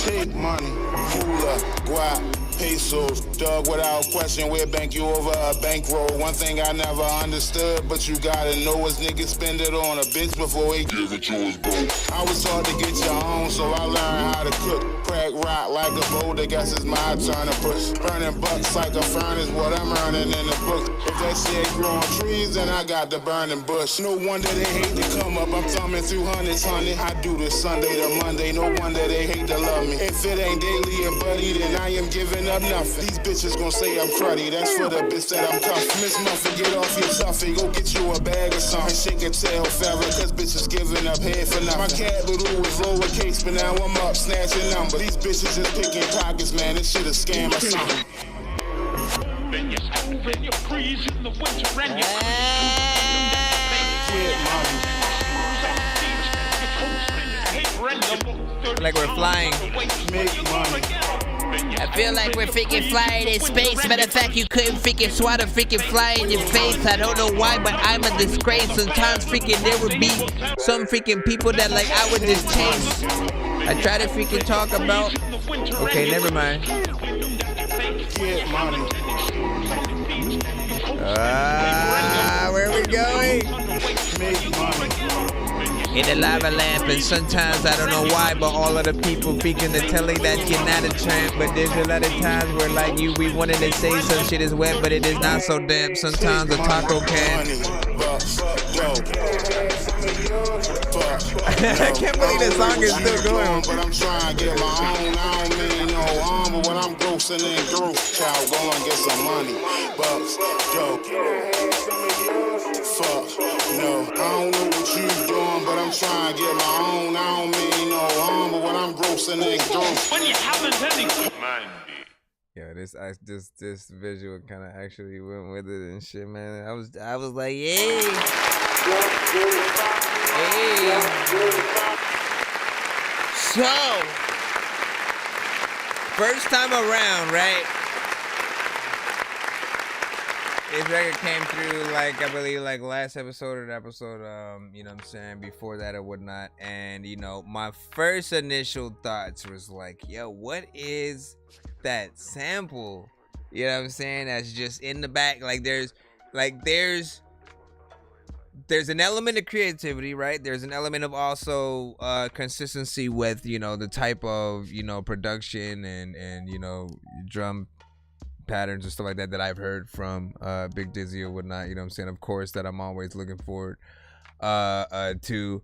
Speaker 17: Take money, cooler, guap, pesos, dog without question, we'll bank you over a bankroll. One thing I never understood, but you gotta know is niggas spend it on a bitch before he give it yours, bro. I was taught to get your own, so I learned how to cook. Crack rock like a boulder, guess it's my turn to push. Burning bucks like a furnace, what I'm earning in the book. If that shit growing trees, then I got the burning bush. No wonder they hate to come up, I'm thumbing through hundreds, honey. I do this Sunday to Monday, no wonder they hate to love me. If it ain't daily and buddy, then I am giving up nothing. These bitches gon' say I'm cruddy, that's for the bitch that I'm cuffing. Miss Muffin, get off your tuffy, go get you a bag or something. Shake a tail feather, cause bitches giving up head for nothing. My capital was lowercase, but now I'm up snatching numbers. These bitches just picking pockets, man, this shit a scam or something.
Speaker 16: Then you open your freeze in the winter and you
Speaker 8: like we're flying.
Speaker 7: I feel like we're freaking flying in space. Matter of fact, you couldn't freaking swat a freaking fly in your face. I don't know why, but I'm a disgrace. Sometimes freaking there would be some freaking people that like I would just chase. I try to freaking talk about. Okay, never mind. Where are we going? In the lava lamp, and sometimes I don't know why, but all of the people freaking are telling that you're not a tramp. But there's a lot of times where like we wanted to say some shit is wet, but it is not so damp. Sometimes a taco can. I can't believe the song is still going.
Speaker 17: But I'm trying to get my own. I don't mean no harm, but when I'm grossing in gross, child, go and get some money. Bucks, dope. Fuck, no, I don't know what you doing, but I'm trying to get my own. I don't mean no harm, but when I'm grossing in gross. When you haven't any mind.
Speaker 8: Yeah, this visual kind of actually went with it and shit, man. I was like, yay. Hey. So, first time around, right? This record came through, like, I believe, like, last episode or the episode, you know what I'm saying, before that or whatnot. And, you know, my first initial thoughts was like, yo, what is that sample? You know what I'm saying? That's just in the back. Like, there's an element of creativity, right? There's an element of also consistency with, you know, the type of, you know, production and you know, drum patterns and stuff like that I've heard from Big Dizzy or whatnot, you know what I'm saying? Of course, that I'm always looking forward to.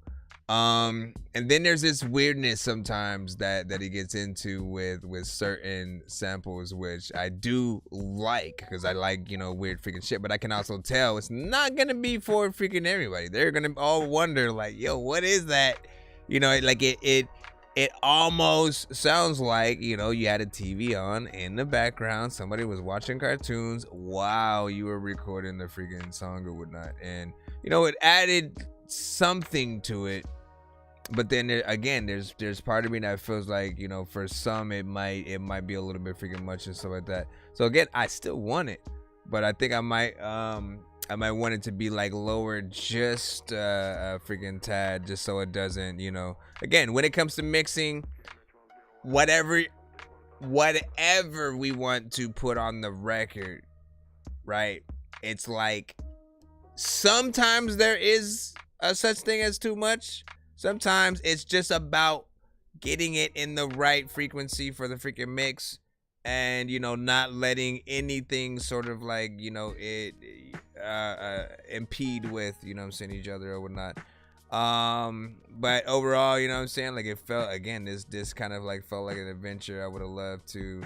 Speaker 8: And then there's this weirdness sometimes that he gets into with certain samples, which I do like, because I like, you know, weird freaking shit, but I can also tell it's not gonna be for freaking everybody. They're gonna all wonder like, yo, what is that? You know, like it almost sounds like, you know, you had a TV on in the background, somebody was watching cartoons while you were recording the freaking song or whatnot, and you know, it added something to it. But then again, there's part of me that feels like, you know, for some it might be a little bit freaking much and stuff like that. So again, I still want it, but I think I might want it to be like lower just a freaking tad, just so it doesn't, you know. Again, when it comes to mixing, whatever whatever we want to put on the record, right? It's like sometimes there is a such thing as too much. Sometimes it's just about getting it in the right frequency for the freaking mix, and you know, not letting anything sort of like, you know, it impede with, you know what I'm saying, each other or whatnot. But overall, you know what I'm saying, like it felt, again, this kind of like felt like an adventure. I would have loved to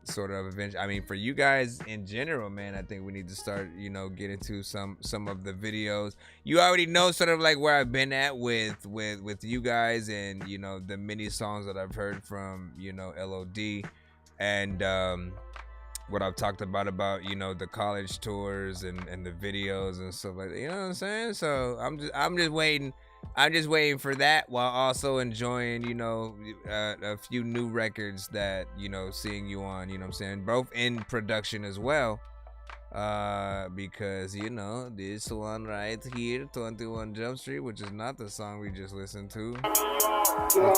Speaker 8: sort of adventure. I mean, for you guys in general, man, I think we need to start, you know, get into some of the videos. You already know sort of like where I've been at with you guys, and you know, the many songs that I've heard from, you know, LOD, and what I've talked about, you know, the college tours and the videos and stuff like that, you know what I'm saying? So I'm just waiting for that, while also enjoying, you know, a few new records that, you know, seeing you on, you know what I'm saying, both in production as well, because, you know, this one right here, 21 Jump Street, which is not the song we just listened to.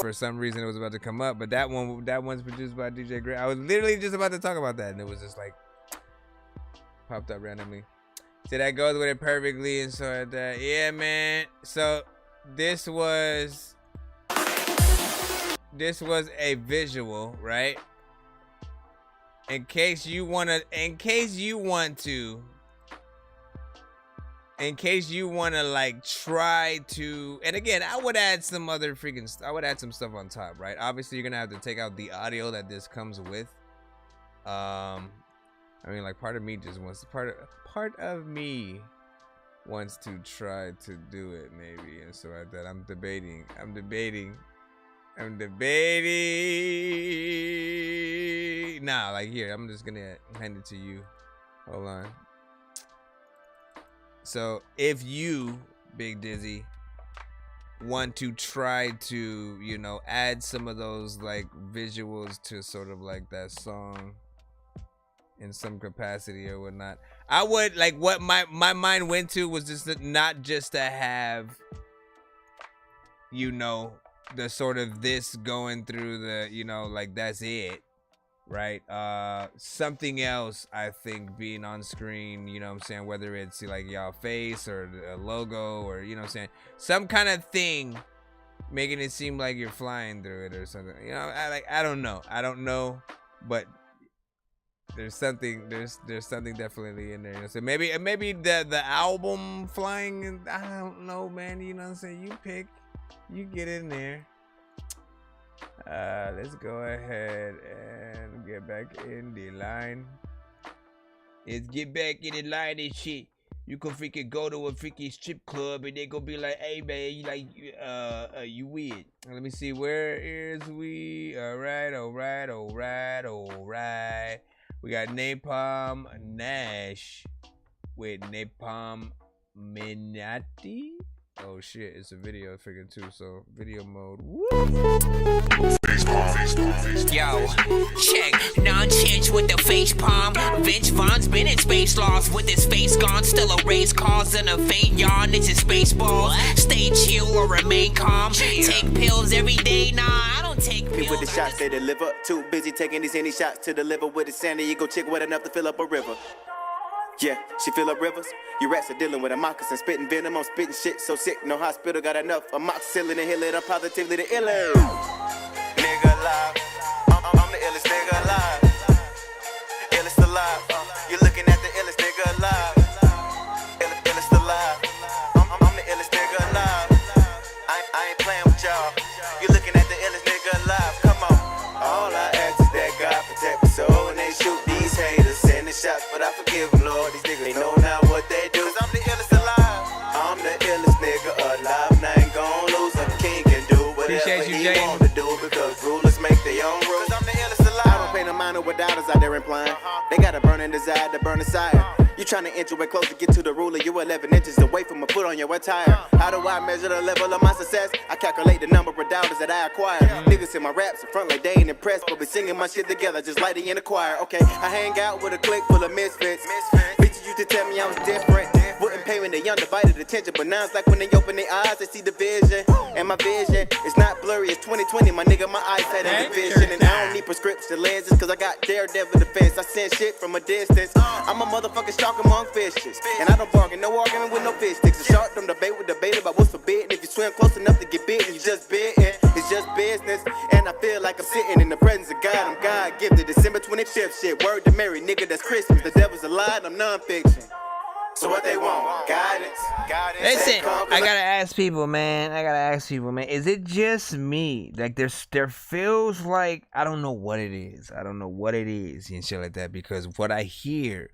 Speaker 8: For some reason it was about to come up, but that one's produced by DJ Gray. I was literally just about to talk about that, and it was just like popped up randomly. So that goes with it perfectly, and so that, yeah, man. So this was a visual, right? In case you want to like try to, and again, I would add some stuff on top, right? Obviously, you're gonna have to take out the audio that this comes with. I mean, like, part of me wants to try to do it, maybe, and so like that. I'm debating. Nah, like, here, I'm just gonna hand it to you. Hold on. So if you, Big Dizzy, want to try to, you know, add some of those like visuals to sort of like that song in some capacity or whatnot, I would, like, what my mind went to was just not just to have, you know, the sort of this going through the, you know, like that's it, right? Something else, I think, being on screen, you know what I'm saying, whether it's like y'all face or a logo or, you know what I'm saying, some kind of thing making it seem like you're flying through it or something, you know. I don't know, but there's something definitely in there, you know. So maybe the album flying, I don't know, man, you know what I'm saying, you pick, you get in there. Let's go ahead and get back in the line. Let's get back in the line and shit. You can freaking go to a freaking strip club and they gonna be like, hey man, you like, you weird. Let me see, where is we? Alright. We got Napalm Nash with Napalm Minati. Oh shit, it's a video freaking too, so video mode. Woo!
Speaker 10: Yo, check, Nonsenze with the face palm. Vince Vaughn's been in space lost with his face gone. Still a race cause and a faint yawn. It's his baseball. Stay chill or remain calm. Take pills every day, nah, I don't take pills.
Speaker 18: With the shots they deliver. Too busy taking these any shots to deliver with a San Diego chick wet enough to fill up a river. Yeah, she fill up rivers. You rats are dealing with a moccasin, spitting venom, I'm spitting shit so sick. No hospital got enough. Amoxicillin and heal it. I'm positively the illest nigga alive. I'm the illest nigga alive. Illest alive. You're looking at the illest nigga alive. Illest alive. I'm the illest nigga alive. I ain't playing with y'all. You're looking at the illest nigga alive. Come on. All I ask is that God protect my soul and they shoot these haters. Sending shots, but I forgive them, Lord. These niggas, they know now what they do. Cause I'm the illest alive. I'm the illest nigga alive. And I ain't gon' lose. A king can do whatever he want to do because rulers make their own rules. Cause I'm the illest alive. I don't pay no mind what doubters out there implying. They got a burning desire to burn aside. You tryna inch way close to get to the ruler. You 11 inches away from a foot on your attire. How do I measure the level of my success? I calculate the number of doubters that I acquire. Niggas in my raps in front like they ain't impressed, but we singing my shit together just like they in a choir. Okay, I hang out with a clique full of misfits. Bitches used to tell me I was different. Wouldn't pay when they undivided attention, but now it's like when they open their eyes, they see the vision. And my vision is not blurry, it's 2020, my nigga, my eyesight and vision. And I don't need prescription lenses, cause I got daredevil defense. I send shit from a distance. I'm a motherfucking shark among fishes. And I don't bargain, no argument with no fish sticks. A shark don't debate with debate about what's forbidden. If you swim close enough to get bitten, you just bitten. It's just business. And I feel like I'm sitting in the presence of God. I'm God gifted. December 25th shit. Word to Mary, nigga, that's Christmas. The devil's a lie, I'm non-fiction. So what they want? Guidance.
Speaker 8: Listen, I gotta ask people, man. Is it just me? Like, there feels like I don't know what it is. And shit like that. Because what I hear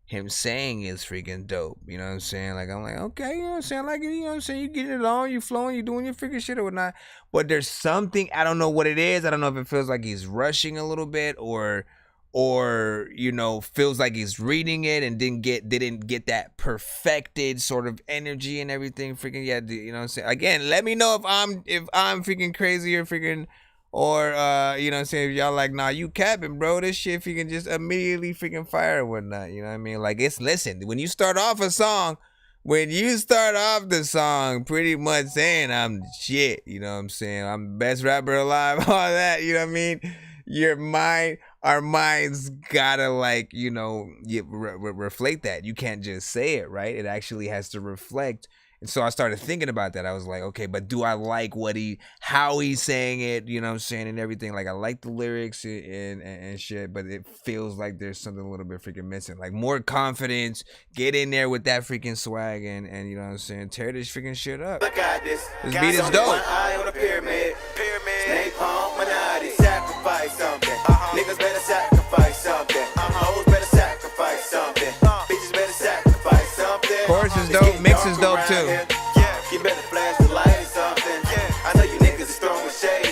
Speaker 8: him saying is freaking dope. You know what I'm saying? Like, I'm like, okay, you know what I'm saying? Like, you know what I'm saying? You getting it on, you flowing, you doing your freaking shit or whatnot. But there's something, I don't know what it is. I don't know if it feels like he's rushing a little bit or you know, feels like he's reading it and didn't get that perfected sort of energy and everything. Freaking, yeah, you know what I'm saying? Again, let me know if I'm freaking crazy or freaking, or you know what I'm saying, if y'all like, nah, you capping, bro, this shit freaking just immediately freaking fire or whatnot. You know what I mean? Like, listen, when you start off the song pretty much saying I'm the shit, you know what I'm saying, I'm the best rapper alive, all that, you know what I mean? Our minds gotta, like, you know, reflect that. You can't just say it, right? It actually has to reflect. And so I started thinking about that. I was like, okay, but do I like how he's saying it, you know what I'm saying, and everything? Like, I like the lyrics and shit, but it feels like there's something a little bit freaking missing. Like, more confidence, get in there with that freaking swag and you know what I'm saying, tear this freaking shit up.
Speaker 18: Look at this.
Speaker 8: This beat is dope.
Speaker 18: One eye on a pyramid. Napalm, Minati. Sacrifice something. Niggas better sacrifice something. Hoes better sacrifice something. Bitches better sacrifice something.
Speaker 8: Chorus is dope, mix is dope too.
Speaker 18: You better flash the light or something. I know you niggas is throwing shade.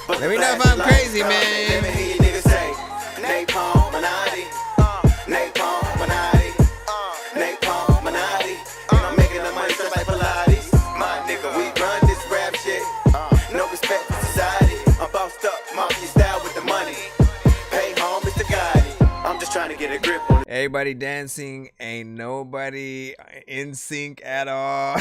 Speaker 8: Let me know if I'm crazy, man.
Speaker 18: Let me hear you niggas say Napalm, Minati. Napalm, Minati. Napalm, Minati. And I'm making the money just like Pilates. My nigga, we run this rap shit. No respect for society. I'm bossed up, mafia style with the money. Pay home, Mr. Gotti. I'm just trying to get a grip on it.
Speaker 8: Everybody dancing, ain't nobody in sync at all.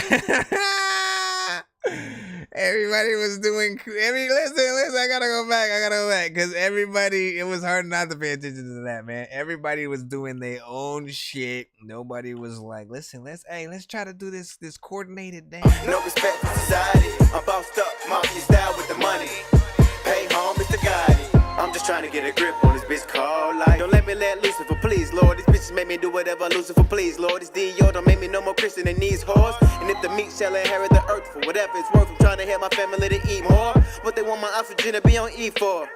Speaker 8: Everybody was doing. Listen. I gotta go back. Cause everybody, it was hard not to pay attention to that, man. Everybody was doing their own shit. Nobody was like, listen, let's try to do this coordinated dance.
Speaker 18: No respect for society. I'm bossed up, mafia style with the money. Pay home, Mr. Gotti. I'm just trying to get a grip on this bitch called life. Don't let me let Lucifer, please, Lord. These bitches make me do whatever Lucifer, please, Lord. This Dior don't make me no more Christian than these whores. And if the meat shall inherit the earth for whatever it's worth, I'm trying to help my family to eat more. What they want my oxygen to be on E for?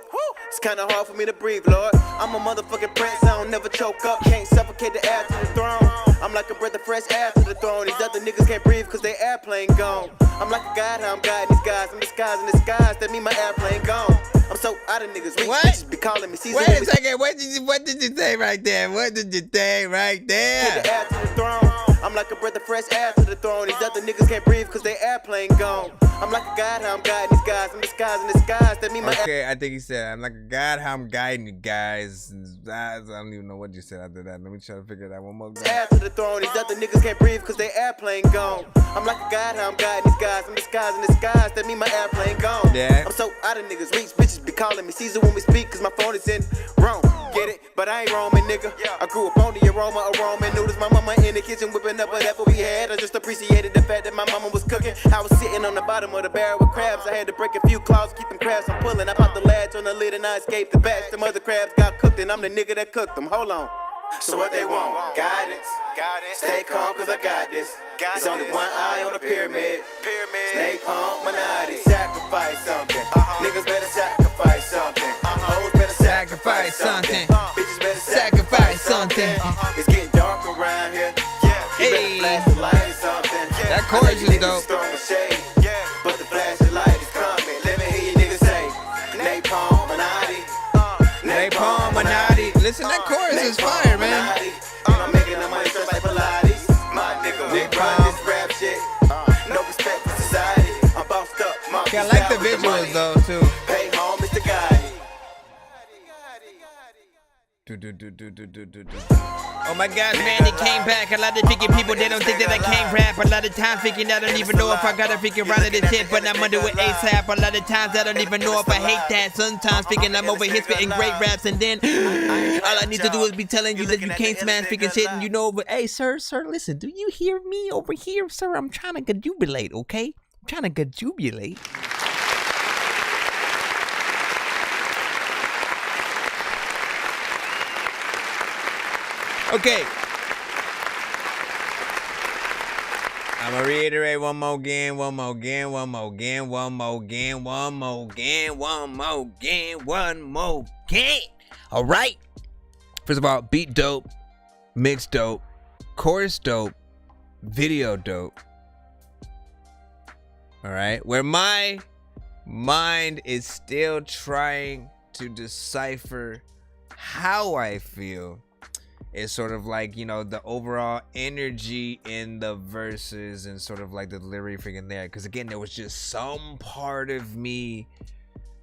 Speaker 18: It's kinda hard for me to breathe, Lord. I'm a motherfucking prince, I don't never choke up. Can't suffocate the air to the throne. I'm like a breath of fresh air to the throne. These other niggas can't breathe cause their airplane gone. I'm like a god, how I'm guiding these guys. I'm disguising the skies, that mean my airplane gone. I'm so out of niggas. Weak bitches be calling me Caesar.
Speaker 8: Wait a second. What did you say right there?
Speaker 18: Take the air to the throne. I'm like a breath of fresh air to the throne. These other niggas can't breathe cause their airplane gone. I'm like a god, how I'm guiding these guys. I'm disguising the skies, that mean my
Speaker 8: Okay, I think he said, I'm like a god, how I'm guiding you guys. I don't even know what you said after that. Let me try to figure that one more time.
Speaker 18: Air to the throne. These other niggas can't breathe cause their airplane gone. I'm like a god, how I'm guiding these guys. I'm disguising the skies, that mean my airplane gone.
Speaker 8: Yeah.
Speaker 18: I'm so out of niggas. Reach bitches be calling me Caesar when we speak cause my phone is in Rome. Get it? But I ain't Roman, nigga. I grew up on the aroma of Roman noodles. My mama in the kitchen whipping up whatever we had. I just appreciated the fact that my mama was cooking. I was sitting on the bottom of the barrel with crabs. I had to break a few claws, keep them crabs from pulling. I popped the latch on the lid and I escaped the batch. Them other crabs got cooked and I'm the nigga that cooked them. Hold on. So what they want? Guidance. Stay calm cause I got this. There's only one eye on the pyramid. Napalm, Minati. Sacrifice something. Niggas better sacrifice something. Hoes better sacrifice something. Bitches better sacrifice something. It's getting dark around here. You better flash the light or something.
Speaker 8: That chorus is dope.
Speaker 18: Throwing shade. But the flashing light is coming. Let me hear you niggas say Napalm, Minati.
Speaker 8: Napalm, Minati. Listen, that chorus is fire, man.
Speaker 18: I'm making the money just like Pilates. My nigga, we run this rap shit. No respect for society. I'm bossed up.
Speaker 8: Okay, I like the visuals though too.
Speaker 18: Pay home, Mr. Gotti.
Speaker 8: Oh my gosh, man, it came back. A lot of freaking people, they don't think that I can't rap. A lot of times thinking I don't even know if I got a freaking run of this shit, but I'm under it ASAP. A lot of times I don't even know if I hate that. Sometimes thinking I'm over here spitting great raps, and then all I need to do is be telling you that you can't smash freaking shit, and you know, but hey, sir, listen, do you hear me over here, sir? I'm trying to gajubulate, okay? I'm trying to gajubulate. Okay. I'm gonna reiterate one more again. All right. First of all, beat dope, mix dope, chorus dope, video dope. All right. Where my mind is still trying to decipher how I feel. It's sort of like, you know, the overall energy in the verses and sort of like the delivery freaking there. Because again, there was just some part of me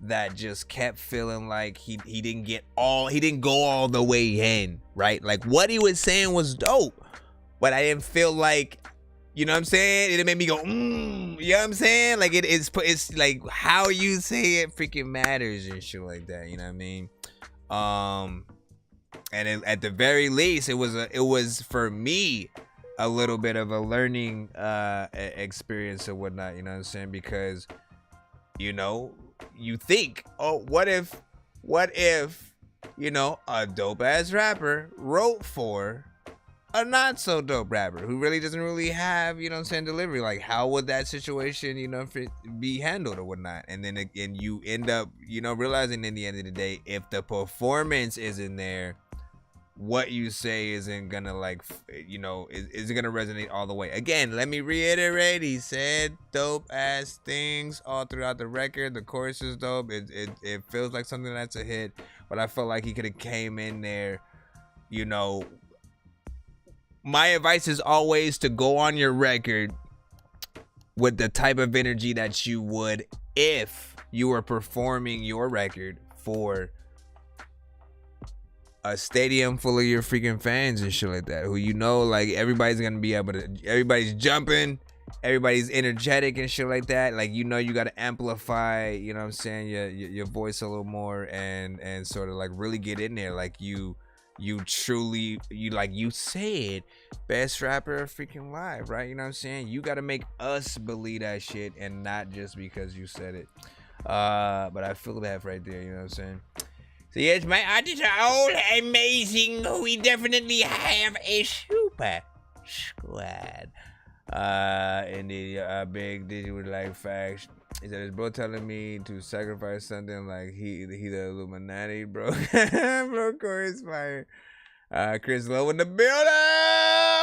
Speaker 8: that just kept feeling like he didn't go all the way in, right? Like what he was saying was dope, but I didn't feel like, you know what I'm saying? It made me go, you know what I'm saying? Like it's like how you say it freaking matters and shit like that. You know what I mean? And at the very least, it was for me a little bit of a learning experience or whatnot. You know what I'm saying? Because, you know, you think, oh, what if, you know, a dope ass rapper wrote for a not so dope rapper who really doesn't really have, you know what I'm saying, delivery. Like, how would that situation, you know, be handled or whatnot? And then again, you end up, you know, realizing in the end of the day, if the performance isn't there, what you say isn't gonna, like, you know, isn't gonna resonate all the way. Again, let me reiterate, he said dope ass things all throughout the record. The chorus is dope. It feels like something that's a hit, but I felt like he could have came in there, you know. My advice is always to go on your record with the type of energy that you would if you were performing your record for a stadium full of your freaking fans and shit like that, who, you know, like, everybody's gonna be able to, everybody's jumping, everybody's energetic and shit like that. Like, you know, you gotta amplify, you know what I'm saying, your voice a little more and sort of like really get in there. Like, you truly, you said best rapper freaking live, right? You know what I'm saying? You gotta make us believe that shit and not just because you said it. But I feel that right there, you know what I'm saying? So yes, my artists are all amazing. We definitely have a super squad. And the big digital life facts. He said, his bro telling me to sacrifice something like he the Illuminati, bro. Bro, chorus fire. Chris Lowe in the building.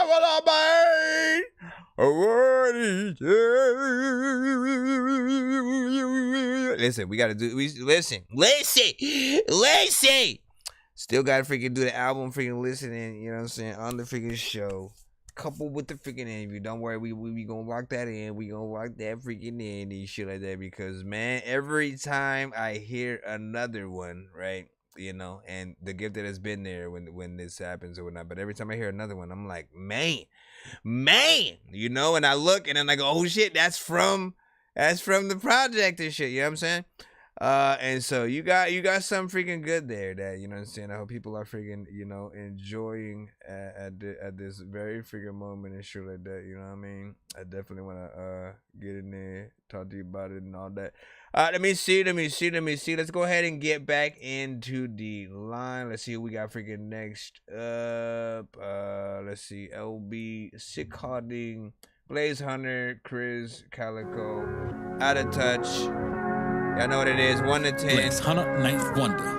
Speaker 8: What up, man? Listen, we gotta do. Listen. Still gotta freaking do the album, freaking listening. You know what I'm saying, on the freaking show. Coupled with the freaking interview. Don't worry, we gonna lock that in. We gonna lock that freaking in and shit like that, because, man, every time I hear another one, right, you know, and the gift that has been there when this happens or whatnot, but every time I hear another one, I'm like, man, you know, and I look and then I go, oh shit, that's from the project and shit, you know what I'm saying? And so you got something freaking good there that, you know what I'm saying, I hope people are freaking, you know, enjoying at this very freaking moment and shit like that, you know what I mean? I definitely want to get in there, talk to you about it and all that. Let me see. Let's go ahead and get back into the line. Let's see who we got freaking next up. Let's see. LB, Sick Harding, Blaze Hunter, Chris, Calico, Out of Touch. Y'all know what it is. 1 to 10.
Speaker 19: Blaze Hunter, Ninth Wonder.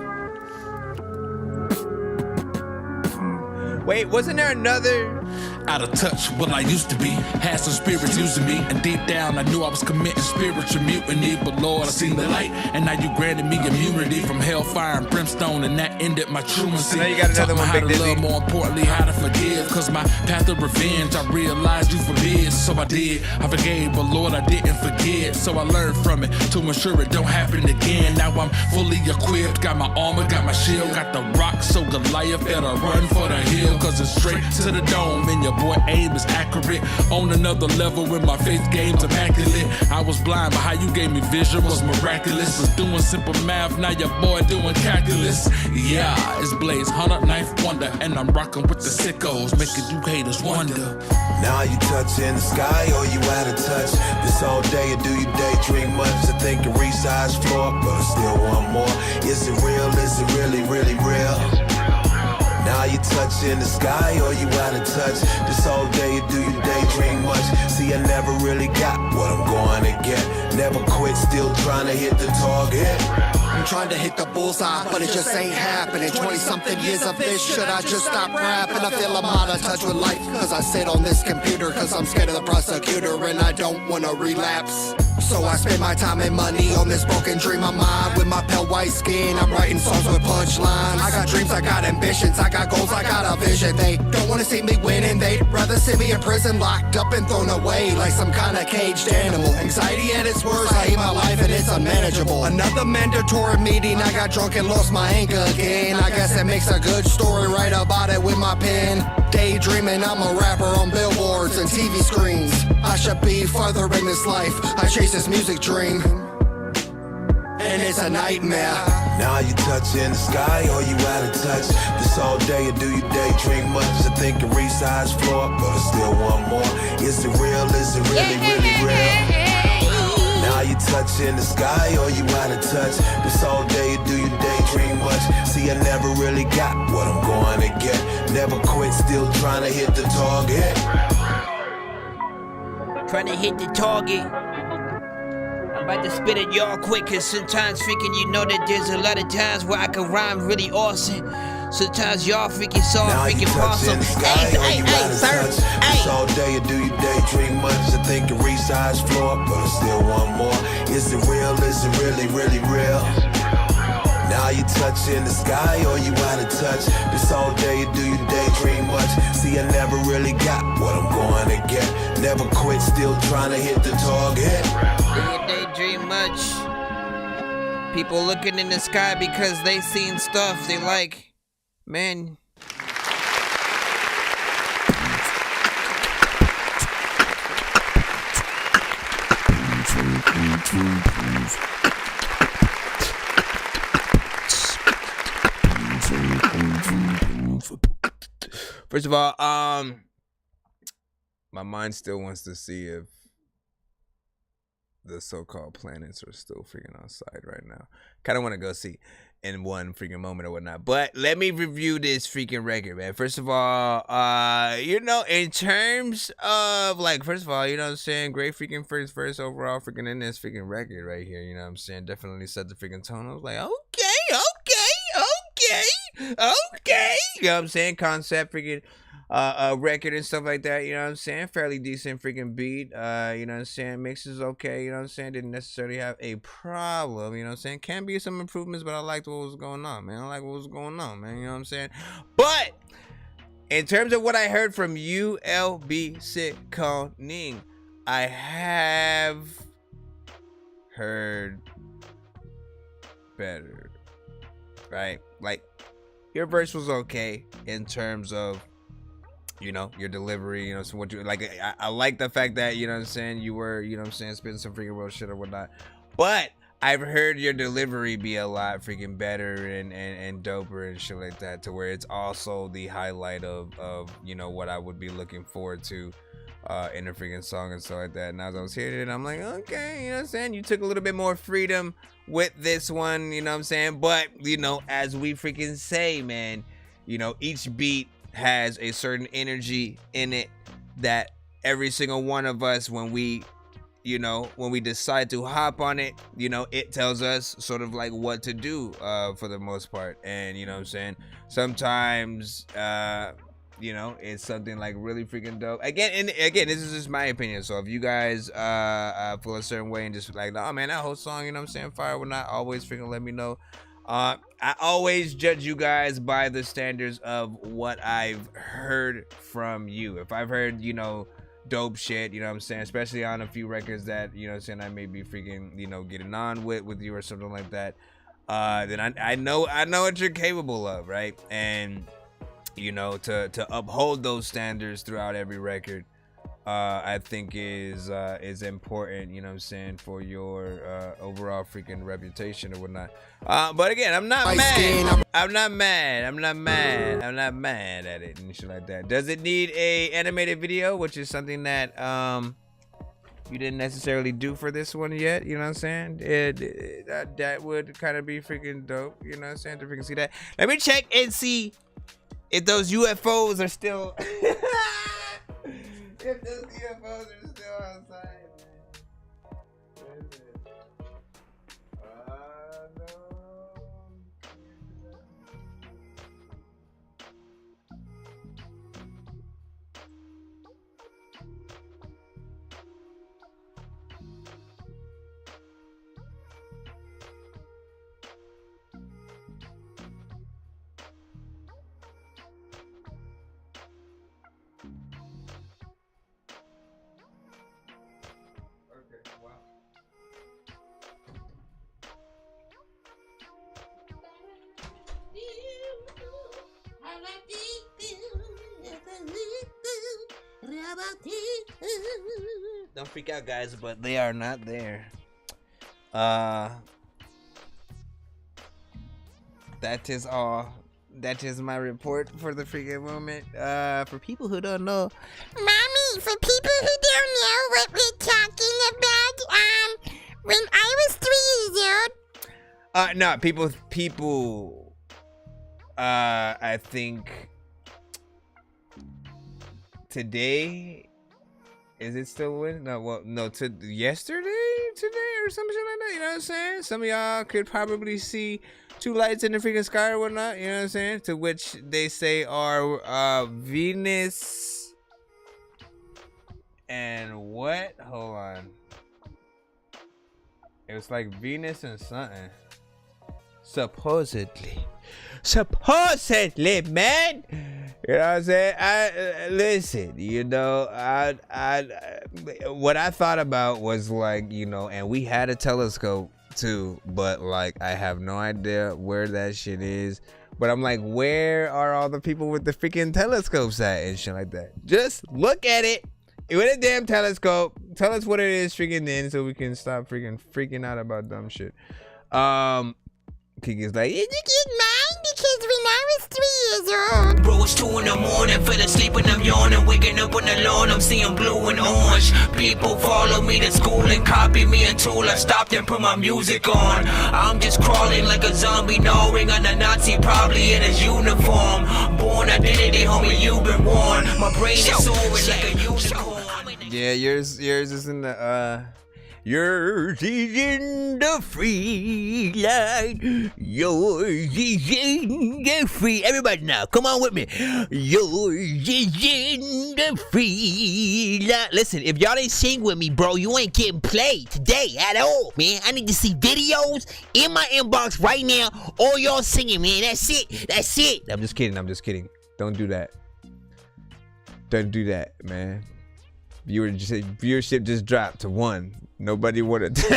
Speaker 8: Wait, wasn't there another?
Speaker 19: out of touch, what I used to be. Had some spirits using me, and deep down I knew I was committing spiritual mutiny. But Lord, I seen the light, and now you granted me immunity from hellfire and brimstone, and that ended my truancy.
Speaker 8: Now you got another one,
Speaker 19: how
Speaker 8: Big
Speaker 19: to
Speaker 8: Dizzy.
Speaker 19: love, more importantly, how to forgive. Cause my path of revenge, I realized you forbid. So I did, I forgave, but Lord, I didn't forget. So I learned from it to ensure it don't happen again. Now I'm fully equipped, got my armor, got my shield, got the rock, so Goliath better run for the hill. Cause it's straight to the dome, and your boy aim is accurate. On another level when my faith game's immaculate. I was blind, but how you gave me vision was miraculous. Was doing simple math, now your boy doing calculus. Yeah, it's Blaze, 100 knife wonder, and I'm rocking with the sickos, making you haters wonder.
Speaker 20: Now you touching the sky or you out of touch. This all day or do you daydream much? I think it resize floor, but I still want more. Is it real? Is it really, really real? Now you touching the sky or you out of touch. This all day or do you daydream much? See, I never really got what I'm going to get. Never quit, still trying to hit the target.
Speaker 21: I'm trying to hit the bullseye, but it just ain't happening. 20-something years of this, should I just stop rapping? I feel I'm out of touch with life, cause I sit on this computer, cause I'm scared of the prosecutor and I don't wanna relapse. So I spend my time and money on this broken dream of mine. With my pale white skin, I'm writing songs with punchlines. I got dreams, I got ambitions, I got goals, I got a vision. They don't wanna see me winning, they'd rather see me in prison, locked up and thrown away like some kind of caged animal. Anxiety at its worst, I hate my life and it's unmanageable. Another mandatory meeting, I got drunk and lost my anger again. I guess that makes a good story, write about it with my pen. Daydreaming, I'm a rapper on billboards and TV screens. I should be further in this life, I chase this music dream, and it's a nightmare.
Speaker 20: Now you touching the sky or you out of touch. This all day or do you daydream much? I think it resize floor, but I still want more. Is it real? Is it really, really real? Now you touching the sky or you out of touch. This all day or do you daydream much? See, I never really got what I'm going to get. Never quit, still trying to hit the target.
Speaker 7: Trying to hit the target. I'm about to spit it y'all quick, cause sometimes freaking you know that there's a lot of times where I can rhyme really awesome. Sometimes y'all freaking saw freaking awesome. Hey, sir.
Speaker 20: This all day or do you daydream much? I think it resize floor, but I still want more. Is it real? Is it really, really real? Now you touching the sky or you out of touch. This all day or do you daydream much? See, I never really got what I'm going to get. Never quit, still trying to hit the target.
Speaker 8: Do you daydream much? People looking in the sky because they seen stuff they like. Man. First of all, my mind still wants to see if the so-called planets are still freaking outside right now. Kind of want to go see in one freaking moment or whatnot. But let me review this freaking record, man. First of all, you know, in terms of, like, first of all, you know what I'm saying? Great freaking first overall freaking in this freaking record right here. You know what I'm saying? Definitely set the freaking tone. I was like, okay. You know what I'm saying? Concept freaking record and stuff like that, you know what I'm saying? Fairly decent freaking beat, you know what I'm saying? Mix is okay, you know what I'm saying? Didn't necessarily have a problem, you know what I'm saying? Can be some improvements, but I liked what was going on, man. I like what was going on, man, you know what I'm saying? But in terms of what I heard from ULB Sikoning, I have heard better, right? Like, your verse was okay in terms of, you know, your delivery, you know, so what you like. I like the fact that, you know what I'm saying, you were, you know what I'm saying, spitting some freaking real shit or whatnot. But I've heard your delivery be a lot freaking better and doper and shit like that, to where it's also the highlight of you know, what I would be looking forward to in a freaking song and stuff like that. And as I was hearing it, I'm like, okay, you know what I'm saying, you took a little bit more freedom with this one, you know what I'm saying? But, you know, as we freaking say, man, you know, each beat has a certain energy in it that every single one of us, when we, you know, when we decide to hop on it, you know, it tells us sort of like what to do for the most part. And, you know what I'm saying, sometimes you know, it's something like really freaking dope. Again, this is just my opinion. So if you guys feel a certain way and just like, oh man, that whole song, you know what I'm saying, fire, will not always freaking let me know. I always judge you guys by the standards of what I've heard from you. If I've heard, you know, dope shit, you know what I'm saying, especially on a few records that, you know what I'm saying, I may be freaking, you know, getting on with you or something like that, then I know what you're capable of, right? And you know, to uphold those standards throughout every record, I think is important, you know what I'm saying, for your overall freaking reputation or whatnot. But again, I'm not mad. I'm not mad at it and shit like that. Does it need a animated video, which is something that you didn't necessarily do for this one yet, you know what I'm saying? That would kind of be freaking dope, you know what I'm saying, to freaking see that. Let me check and see if those UFOs are still if those UFOs are still outside, man. Where is it? No. Don't freak out, guys, but they are not there. That is all. That is my report for the freaking moment. For people who don't know,
Speaker 4: Mommy, for people who don't know what we're talking about, when I was 3 years old.
Speaker 8: No, people. I think today. Is it still winning? No, well, no, yesterday, today, or some shit like that, you know what I'm saying? Some of y'all could probably see two lights in the freaking sky or whatnot, you know what I'm saying? To which they say are Venus and what? Hold on. It was like Venus and something. Supposedly, man. You know what I'm saying? Listen, you know, what I thought about was like, you know, and we had a telescope too, but like I have no idea where that shit is. But I'm like, where are all the people with the freaking telescopes at and shit like that? Just look at it with a damn telescope. Tell us what it is freaking in so we can stop freaking out about dumb shit. Kiki's like,
Speaker 4: did you get mine? Because when I was 3 years old.
Speaker 10: Bro, it's 2 in the morning, fell asleep and I'm yawning. Waking up on the lawn, I'm seeing blue and orange. People follow me to school and copy me until I stopped and put my music on. I'm just crawling like a zombie, gnawing on a Nazi, probably in his uniform. Born identity, homie, you've been warned. My brain is soaring like a unicorn.
Speaker 8: Yeah, yours is in the yours is in the free light. Yours is in the free. Everybody now, come on with me. Yours is in the free light. Listen, if y'all ain't sing with me, bro, you ain't getting played today at all, man. I need to see videos in my inbox right now. All y'all singing, man. That's it. That's it. I'm just kidding. Don't do that. Don't do that, man. Viewership just dropped to 1. Nobody wanted to do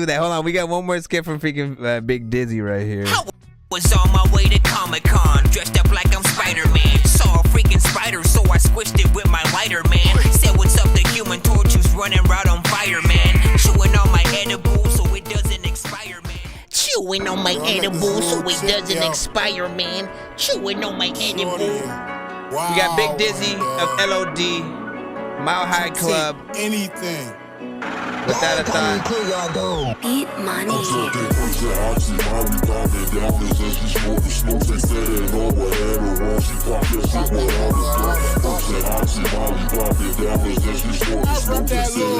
Speaker 8: that. Hold on, we got one more skit from freaking Big Dizzy right here.
Speaker 10: I was on my way to Comic-Con, dressed up like I'm Spider-Man. Saw a freaking spider, so I squished it with my lighter, man. Said what's up, the Human Torch was running right on fire, man. Chewing on my edibles so it doesn't expire, man.
Speaker 4: Chewing on my edibles so it doesn't expire, man. Chewing on my edibles.
Speaker 8: We got Big Dizzy of LOD, Mile High Club.
Speaker 17: Anything.
Speaker 8: Without a thought.
Speaker 4: Beat money.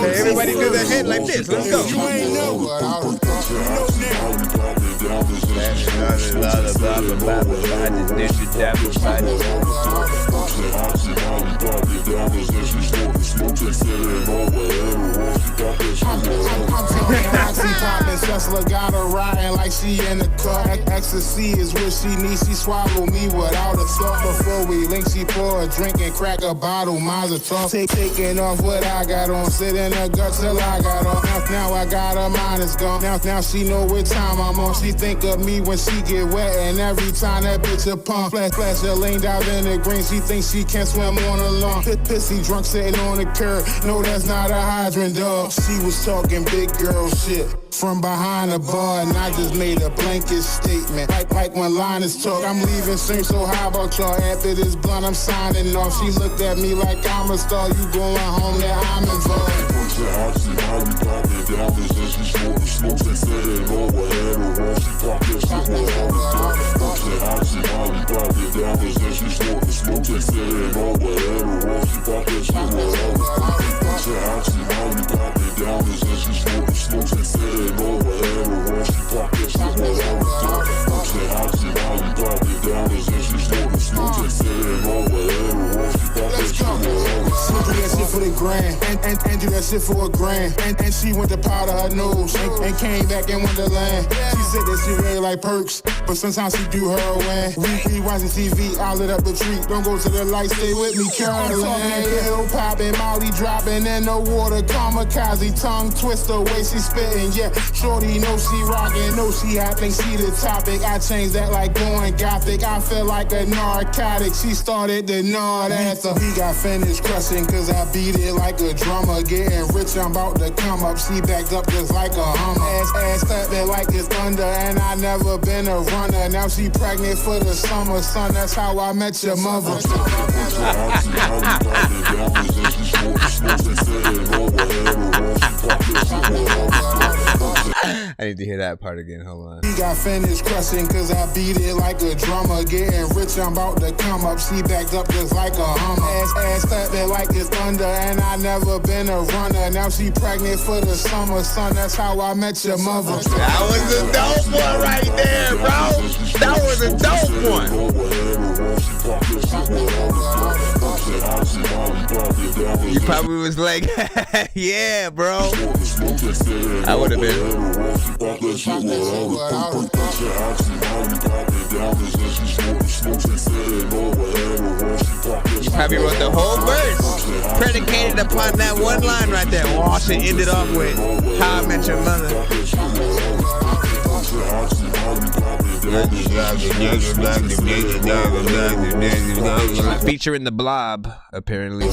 Speaker 8: Hey, everybody do that head like this. Let's go.
Speaker 17: You ain't know. Tesla got her riding like she in the car. Ecstasy is what she needs. She swallow me without a thought. Before we link, she pour a drink and crack a bottle. Mine's a talk. Taking off what I got on. Sit in her gut till I got on. Now I got her mind is gone. Now she know what time I'm on. She think of me when she get wet. And every time that bitch a pump. Flash her lane down in the green. She thinks she can swim on the lawn. Pissy drunk sitting on the curb. No, that's not a hydrant, dog. She was talking big girl shit from behind the bar, and I just made a blanket statement. Like when Linus talk, I'm leaving soon, so how about y'all? After this blunt, I'm signing off. She looked at me like I'm a star. You going home, yeah, I'm involved. For the grand, and do that shit for a grand, and she went to powder her nose, and came back in Wonderland. She said that she really like perks, but sometimes she do heroin. We watching TV, I lit up the tree. Don't go to the light, stay with me, Caroline. Pill popping, Molly dropping in the water, kamikaze, tongue twister, way she spitting. Yeah, shorty know she rocking, know she hot, think she the topic. I changed that like going gothic. I feel like a narcotic. She started the nod after he got finished crushing, cause I beat it like a drummer. Getting rich, I'm about to come up. She backed up just like a Hummer. Ass clapping like it's thunder, and I never been a runner. Now she pregnant for the summer, son. That's how I met your mother.
Speaker 8: I need to hear that part again. Hold on.
Speaker 17: He got finished crushing, cause I beat it like a drummer. Getting rich, I'm about to come up. She backed up just like a Hummer. Ass clapping like it's thunder, and I never been a runner. Now she pregnant for the summer, son. That's how I met your mother.
Speaker 8: That was a dope one right there, bro. That was a dope one. You probably was like, yeah, bro. I would have been. You probably wrote the whole verse predicated upon that one line right there. Oh, she ended off with How I Met Your Mother. Featuring the Blob, apparently.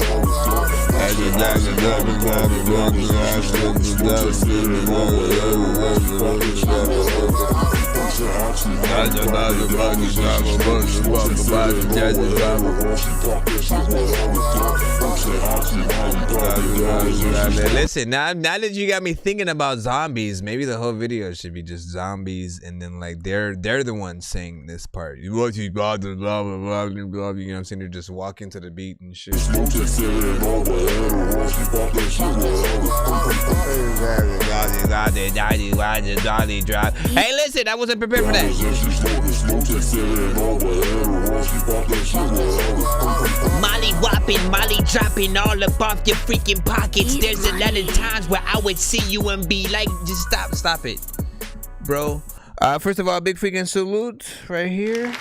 Speaker 8: Listen, now that you got me thinking about zombies, maybe the whole video should be just zombies, and then like they're the ones saying this part. You know what I'm saying? They're just walking to the beat and shit. Hey, listen, I wasn't prepared for that.
Speaker 10: Molly whopping, Molly dropping all up off your freaking pockets. There's a lot of times where I would see you and be like,
Speaker 8: just stop it, bro. First of all, big freaking salute right here.